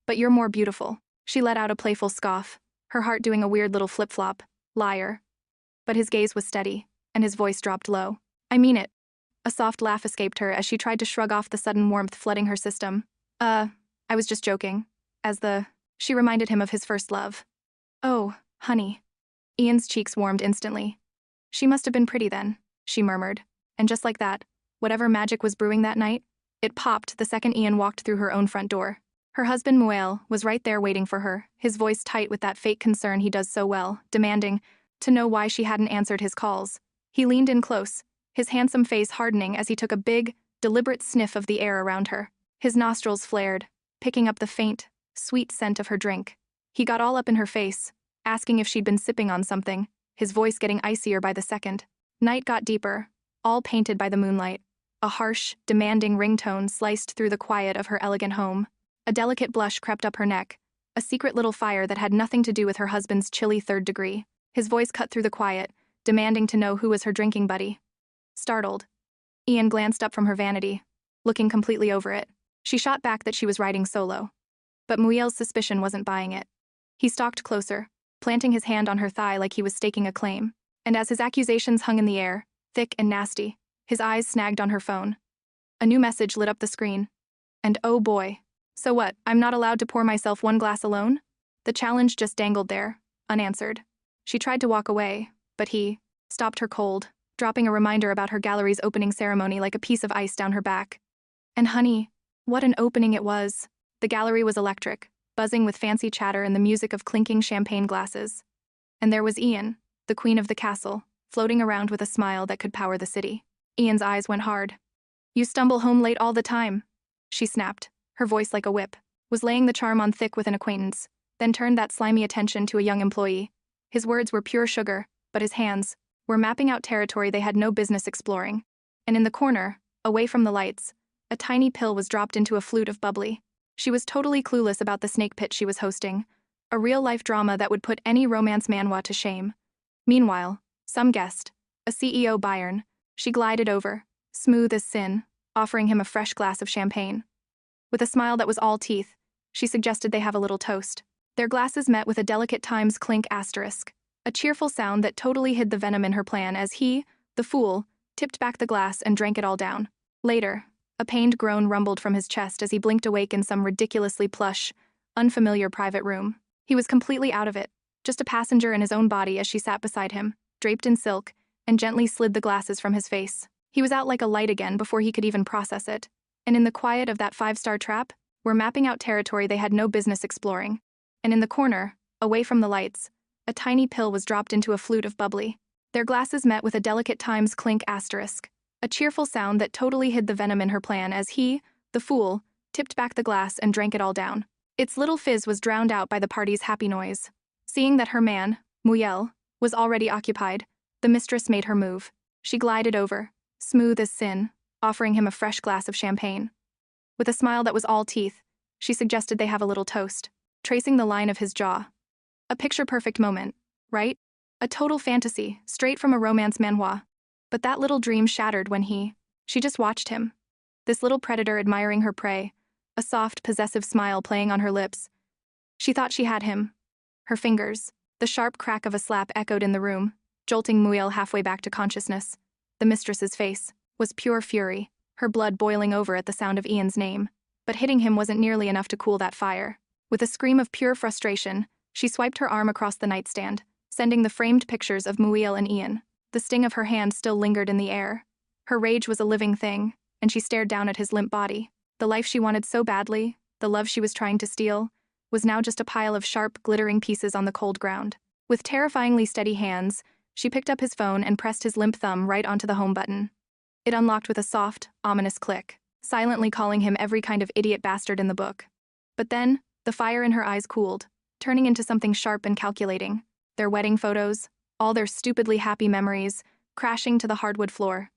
But you're more beautiful. She let out a playful scoff, her heart doing a weird little flip-flop. Liar. But his gaze was steady, and his voice dropped low. I mean it. A soft laugh escaped her as she tried to shrug off the sudden warmth flooding her system. I was just joking. She reminded him of his first love. Oh, honey. Ian's cheeks warmed instantly. She must have been pretty then, she murmured. And just like that, whatever magic was brewing that night, it popped the second Ian walked through her own front door. Her husband Muel was right there waiting for her, his voice tight with that fake concern he does so well, demanding to know why she hadn't answered his calls. He leaned in close, his handsome face hardening as he took a big, deliberate sniff of the air around her. His nostrils flared, picking up the faint, sweet scent of her drink. He got all up in her face, asking if she'd been sipping on something, his voice getting icier by the second. Night got deeper, all painted by the moonlight. A harsh, demanding ringtone sliced through the quiet of her elegant home. A delicate blush crept up her neck, a secret little fire that had nothing to do with her husband's chilly third degree. His voice cut through the quiet, demanding to know who was her drinking buddy. Startled, Ian glanced up from her vanity, looking completely over it. She shot back that she was riding solo. But Muiel's suspicion wasn't buying it. He stalked closer, planting his hand on her thigh like he was staking a claim. And as his accusations hung in the air, thick and nasty, his eyes snagged on her phone. A new message lit up the screen. And oh boy. So what, I'm not allowed to pour myself one glass alone? The challenge just dangled there, unanswered. She tried to walk away, but he stopped her cold, dropping a reminder about her gallery's opening ceremony like a piece of ice down her back. And honey, what an opening it was. The gallery was electric, buzzing with fancy chatter and the music of clinking champagne glasses. And there was Ian, the queen of the castle, floating around with a smile that could power the city. Ian's eyes went hard. You stumble home late all the time, she snapped, her voice like a whip, was laying the charm on thick with an acquaintance, then turned that slimy attention to a young employee. His words were pure sugar, but his hands were mapping out territory they had no business exploring. And in the corner, away from the lights, a tiny pill was dropped into a flute of bubbly. She was totally clueless about the snake pit she was hosting, a real-life drama that would put any romance manhwa to shame. Meanwhile, some guest, a CEO Bayern, she glided over, smooth as sin, offering him a fresh glass of champagne. With a smile that was all teeth, she suggested they have a little toast. Their glasses met with a delicate Times clink asterisk, a cheerful sound that totally hid the venom in her plan as he, the fool, tipped back the glass and drank it all down. Later, a pained groan rumbled from his chest as he blinked awake in some ridiculously plush, unfamiliar private room. He was completely out of it, just a passenger in his own body as she sat beside him, draped in silk, and gently slid the glasses from his face. He was out like a light again before he could even process it, and in the quiet of that five-star trap, were mapping out territory they had no business exploring. And in the corner, away from the lights, a tiny pill was dropped into a flute of bubbly. Their glasses met with a delicate Times clink asterisk, a cheerful sound that totally hid the venom in her plan as he, the fool, tipped back the glass and drank it all down. Its little fizz was drowned out by the party's happy noise. Seeing that her man, Muyel, was already occupied, the mistress made her move. She glided over, smooth as sin, offering him a fresh glass of champagne. With a smile that was all teeth, she suggested they have a little toast, tracing the line of his jaw. A picture-perfect moment, right? A total fantasy, straight from a romance manhwa. But that little dream shattered when she just watched him. This little predator admiring her prey, a soft, possessive smile playing on her lips. She thought she had him. Her fingers, the sharp crack of a slap echoed in the room, jolting Muyel halfway back to consciousness. The mistress's face was pure fury, her blood boiling over at the sound of Ian's name. But hitting him wasn't nearly enough to cool that fire. With a scream of pure frustration, she swiped her arm across the nightstand, sending the framed pictures of Muyel and Ian. The sting of her hand still lingered in the air. Her rage was a living thing, and she stared down at his limp body. The life she wanted so badly, the love she was trying to steal, was now just a pile of sharp, glittering pieces on the cold ground. With terrifyingly steady hands, she picked up his phone and pressed his limp thumb right onto the home button. It unlocked with a soft, ominous click, silently calling him every kind of idiot bastard in the book. But then, the fire in her eyes cooled, turning into something sharp and calculating. Their wedding photos, all their stupidly happy memories, crashing to the hardwood floor.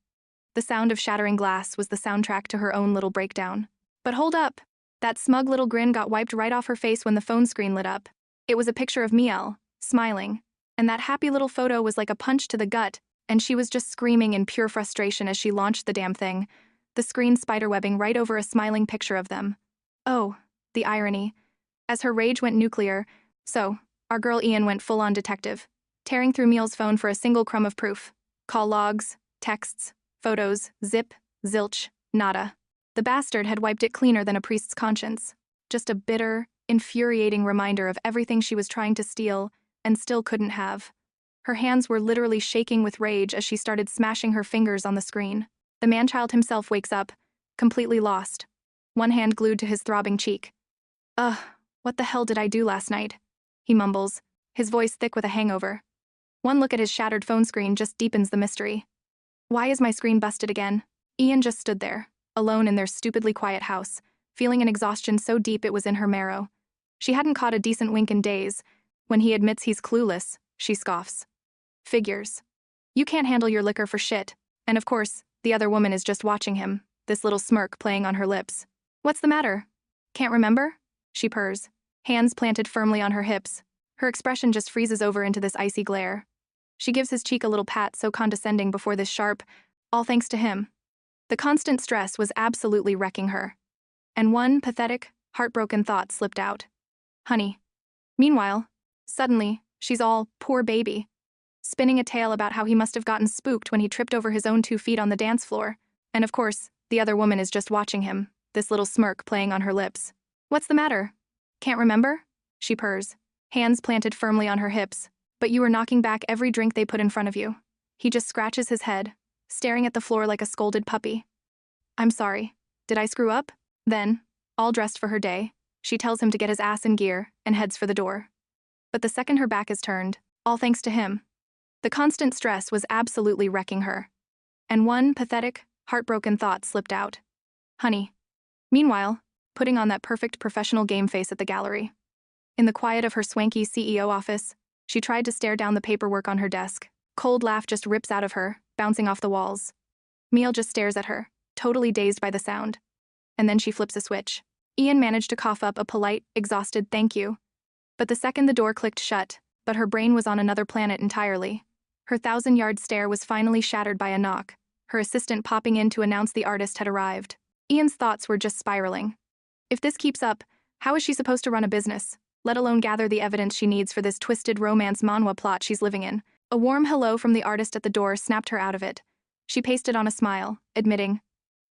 The sound of shattering glass was the soundtrack to her own little breakdown. But hold up! That smug little grin got wiped right off her face when the phone screen lit up. It was a picture of Miel, smiling, and that happy little photo was like a punch to the gut, and she was just screaming in pure frustration as she launched the damn thing, the screen spiderwebbing right over a smiling picture of them. Oh, the irony. As her rage went nuclear, so, our girl Ian went full-on detective, tearing through Miel's phone for a single crumb of proof. Call logs, texts, photos, zip, zilch, nada. The bastard had wiped it cleaner than a priest's conscience. Just a bitter, infuriating reminder of everything she was trying to steal and still couldn't have. Her hands were literally shaking with rage as she started smashing her fingers on the screen. The man-child himself wakes up, completely lost, one hand glued to his throbbing cheek. Ugh, what the hell did I do last night? He mumbles, his voice thick with a hangover. One look at his shattered phone screen just deepens the mystery. Why is my screen busted again? Ian just stood there, alone in their stupidly quiet house, feeling an exhaustion so deep it was in her marrow. She hadn't caught a decent wink in days. When he admits he's clueless, she scoffs. Figures. You can't handle your liquor for shit. And of course, the other woman is just watching him, this little smirk playing on her lips. What's the matter? Can't remember? She purrs, hands planted firmly on her hips. Her expression just freezes over into this icy glare. She gives his cheek a little pat so condescending before this sharp, all thanks to him. The constant stress was absolutely wrecking her. And one pathetic, heartbroken thought slipped out. Honey. Meanwhile, suddenly, she's all, poor baby, spinning a tale about how he must have gotten spooked when he tripped over his own 2 feet on the dance floor. And of course, the other woman is just watching him, this little smirk playing on her lips. What's the matter? Can't remember? She purrs, hands planted firmly on her hips. But you were knocking back every drink they put in front of you. He just scratches his head, staring at the floor like a scolded puppy. I'm sorry. Did I screw up? Then, all dressed for her day, she tells him to get his ass in gear and heads for the door. But the second her back is turned, all thanks to him, the constant stress was absolutely wrecking her. And one pathetic, heartbroken thought slipped out. Honey. Meanwhile, putting on that perfect professional game face at the gallery. In the quiet of her swanky CEO office, she tried to stare down the paperwork on her desk. Cold laugh just rips out of her, bouncing off the walls. Miel just stares at her, totally dazed by the sound. And then she flips a switch. Ian managed to cough up a polite, exhausted thank you. But the second the door clicked shut, but her brain was on another planet entirely. Her 1,000-yard stare was finally shattered by a knock, her assistant popping in to announce the artist had arrived. Ian's thoughts were just spiraling. If this keeps up, how is she supposed to run a business, let alone gather the evidence she needs for this twisted romance manhwa plot she's living in? A warm hello from the artist at the door snapped her out of it. She pasted on a smile, admitting,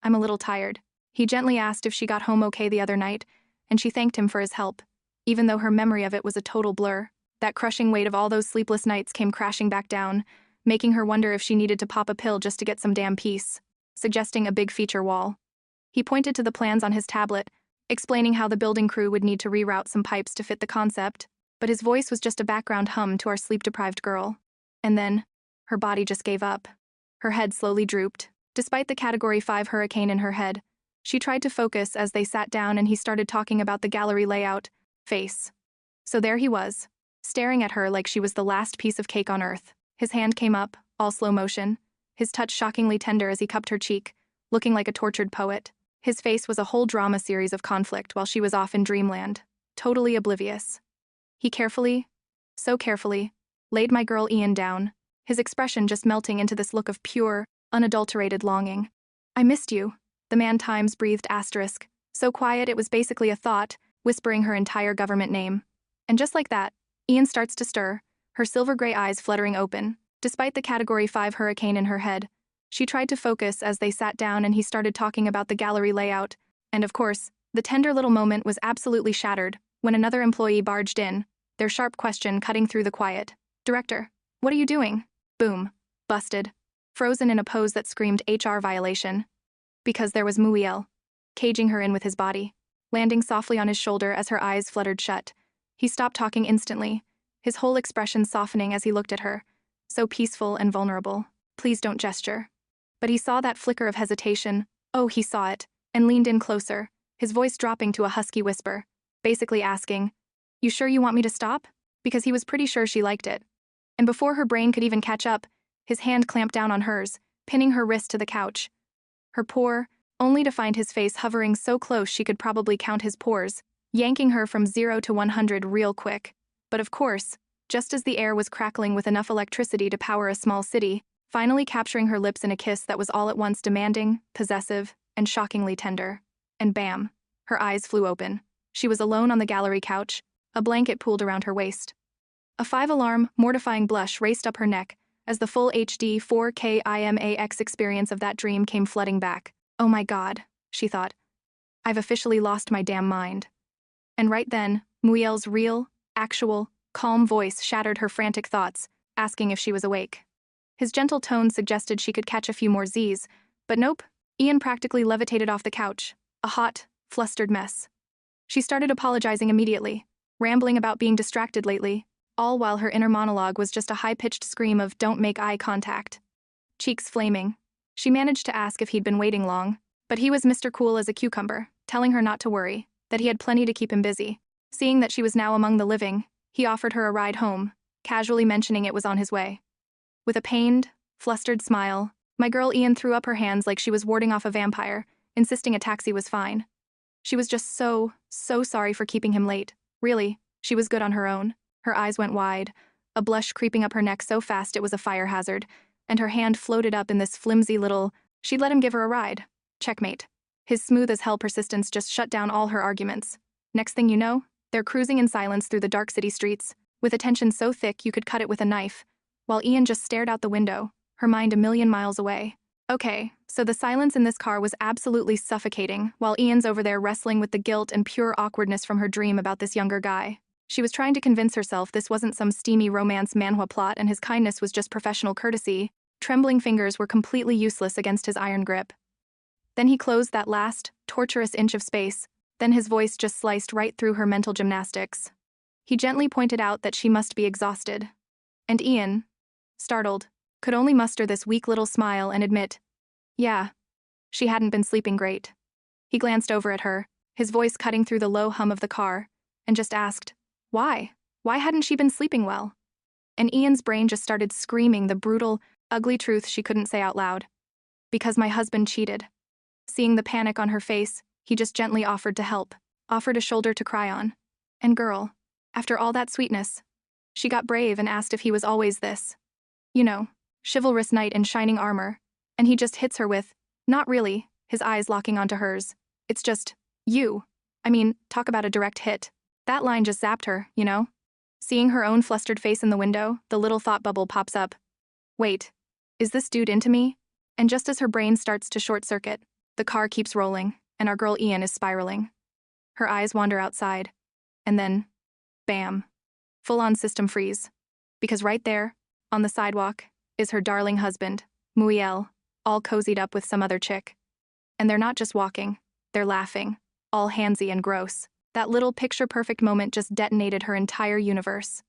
"I'm a little tired." He gently asked if she got home okay the other night, and she thanked him for his help, even though her memory of it was a total blur. That crushing weight of all those sleepless nights came crashing back down, making her wonder if she needed to pop a pill just to get some damn peace, suggesting a big feature wall. He pointed to the plans on his tablet, explaining how the building crew would need to reroute some pipes to fit the concept, but his voice was just a background hum to our sleep-deprived girl. And then, her body just gave up. Her head slowly drooped. Despite the Category 5 hurricane in her head, she tried to focus as they sat down and he started talking about the gallery layout. Face. So there he was, staring at her like she was the last piece of cake on earth. His hand came up, all slow motion, his touch shockingly tender as he cupped her cheek, looking like a tortured poet. His face was a whole drama series of conflict while she was off in dreamland, totally oblivious. He carefully, so carefully, laid my girl Ian down, his expression just melting into this look of pure, unadulterated longing. "I missed you," the man Times breathed asterisk, so quiet it was basically a thought, whispering her entire government name. And just like that, Ian starts to stir, her silver-gray eyes fluttering open. Despite the Category 5 hurricane in her head, she tried to focus as they sat down and he started talking about the gallery layout. And of course, the tender little moment was absolutely shattered when another employee barged in, their sharp question cutting through the quiet. "Director, what are you doing?" Boom. Busted. Frozen in a pose that screamed HR violation. Because there was Muiel, caging her in with his body, landing softly on his shoulder as her eyes fluttered shut. He stopped talking instantly, his whole expression softening as he looked at her, so peaceful and vulnerable. "Please don't gesture." But he saw that flicker of hesitation, oh, he saw it, and leaned in closer, his voice dropping to a husky whisper, basically asking, "You sure you want me to stop?" Because he was pretty sure she liked it. And before her brain could even catch up, his hand clamped down on hers, pinning her wrist to the couch. Her pore, only to find his face hovering so close she could probably count his pores, yanking her from 0 to 100 real quick. But of course, just as the air was crackling with enough electricity to power a small city, finally capturing her lips in a kiss that was all at once demanding, possessive, and shockingly tender. And bam, her eyes flew open. She was alone on the gallery couch, a blanket pooled around her waist. A 5-alarm, mortifying blush raced up her neck as the full HD 4K IMAX experience of that dream came flooding back. "Oh my God," she thought. "I've officially lost my damn mind." And right then, Muiel's real, actual, calm voice shattered her frantic thoughts, asking if she was awake. His gentle tone suggested she could catch a few more Z's, but nope, Ian practically levitated off the couch, a hot, flustered mess. She started apologizing immediately, rambling about being distracted lately, all while her inner monologue was just a high-pitched scream of "don't make eye contact." Cheeks flaming. She managed to ask if he'd been waiting long, but he was Mr. Cool as a cucumber, telling her not to worry, that he had plenty to keep him busy. Seeing that she was now among the living, he offered her a ride home, casually mentioning it was on his way. With a pained, flustered smile, my girl Ian threw up her hands like she was warding off a vampire, insisting a taxi was fine. She was just so sorry for keeping him late. Really, she was good on her own. Her eyes went wide, a blush creeping up her neck so fast it was a fire hazard, and her hand floated up in this flimsy little, she'd let him give her a ride. Checkmate. His smooth-as-hell persistence just shut down all her arguments. Next thing you know, they're cruising in silence through the dark city streets, with a tension so thick you could cut it with a knife, while Ian just stared out the window, her mind a million miles away. Okay, so the silence in this car was absolutely suffocating, while Ian's over there wrestling with the guilt and pure awkwardness from her dream about this younger guy. She was trying to convince herself this wasn't some steamy romance manhwa plot and his kindness was just professional courtesy. Trembling fingers were completely useless against his iron grip. Then he closed that last, torturous inch of space, then his voice just sliced right through her mental gymnastics. He gently pointed out that she must be exhausted. And Ian, startled, could only muster this weak little smile and admit, yeah, she hadn't been sleeping great. He glanced over at her, his voice cutting through the low hum of the car, and just asked, why? Why hadn't she been sleeping well? And Ian's brain just started screaming the brutal, ugly truth she couldn't say out loud. Because my husband cheated. Seeing the panic on her face, he just gently offered to help, offered a shoulder to cry on. And girl, after all that sweetness, she got brave and asked if he was always this. You know, chivalrous knight in shining armor, and he just hits her with, not really, his eyes locking onto hers. It's just, you. I mean, talk about a direct hit. That line just zapped her, you know? Seeing her own flustered face in the window, the little thought bubble pops up. Wait, is this dude into me? And just as her brain starts to short circuit, the car keeps rolling, and our girl Ian is spiraling. Her eyes wander outside, and then, bam, full-on system freeze. Because right there, on the sidewalk, is her darling husband, Muriel, all cozied up with some other chick. And they're not just walking, they're laughing, all handsy and gross. That little picture-perfect moment just detonated her entire universe.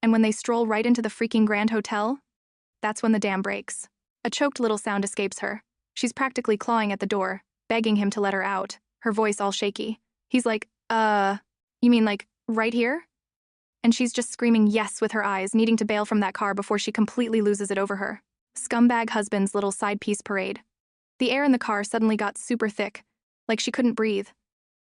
And when they stroll right into the freaking Grand Hotel, that's when the dam breaks. A choked little sound escapes her. She's practically clawing at the door, begging him to let her out, her voice all shaky. He's like, you mean like, right here? And she's just screaming yes with her eyes, needing to bail from that car before she completely loses it over her. Scumbag husband's little side piece parade. The air in the car suddenly got super thick, like she couldn't breathe.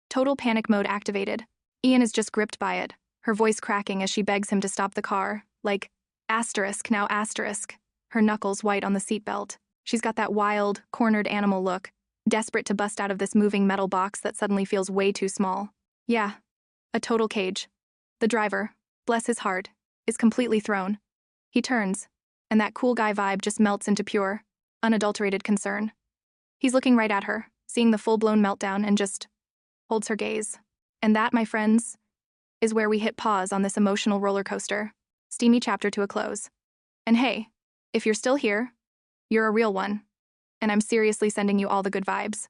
Total panic mode activated. Ian is just gripped by it, her voice cracking as she begs him to stop the car, like, asterisk, now asterisk, her knuckles white on the seatbelt. She's got that wild, cornered animal look, desperate to bust out of this moving metal box that suddenly feels way too small. Yeah, a total cage. The driver, bless his heart, is completely thrown. He turns, and that cool guy vibe just melts into pure, unadulterated concern. He's looking right at her, seeing the full-blown meltdown, and just holds her gaze. And that, my friends, is where we hit pause on this emotional roller coaster, steamy chapter to a close. And hey, if you're still here, you're a real one. And I'm seriously sending you all the good vibes.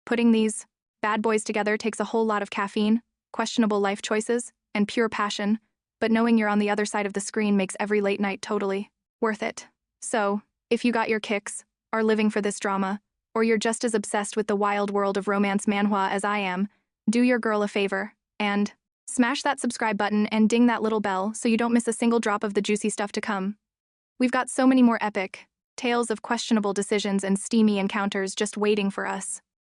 Putting these bad boys together takes a whole lot of caffeine, questionable life choices, and pure passion, but knowing you're on the other side of the screen makes every late night totally worth it. So, if you got your kicks, are living for this drama, or you're just as obsessed with the wild world of romance manhwa as I am, do your girl a favor, and smash that subscribe button and ding that little bell so you don't miss a single drop of the juicy stuff to come. We've got so many more epic tales of questionable decisions and steamy encounters just waiting for us.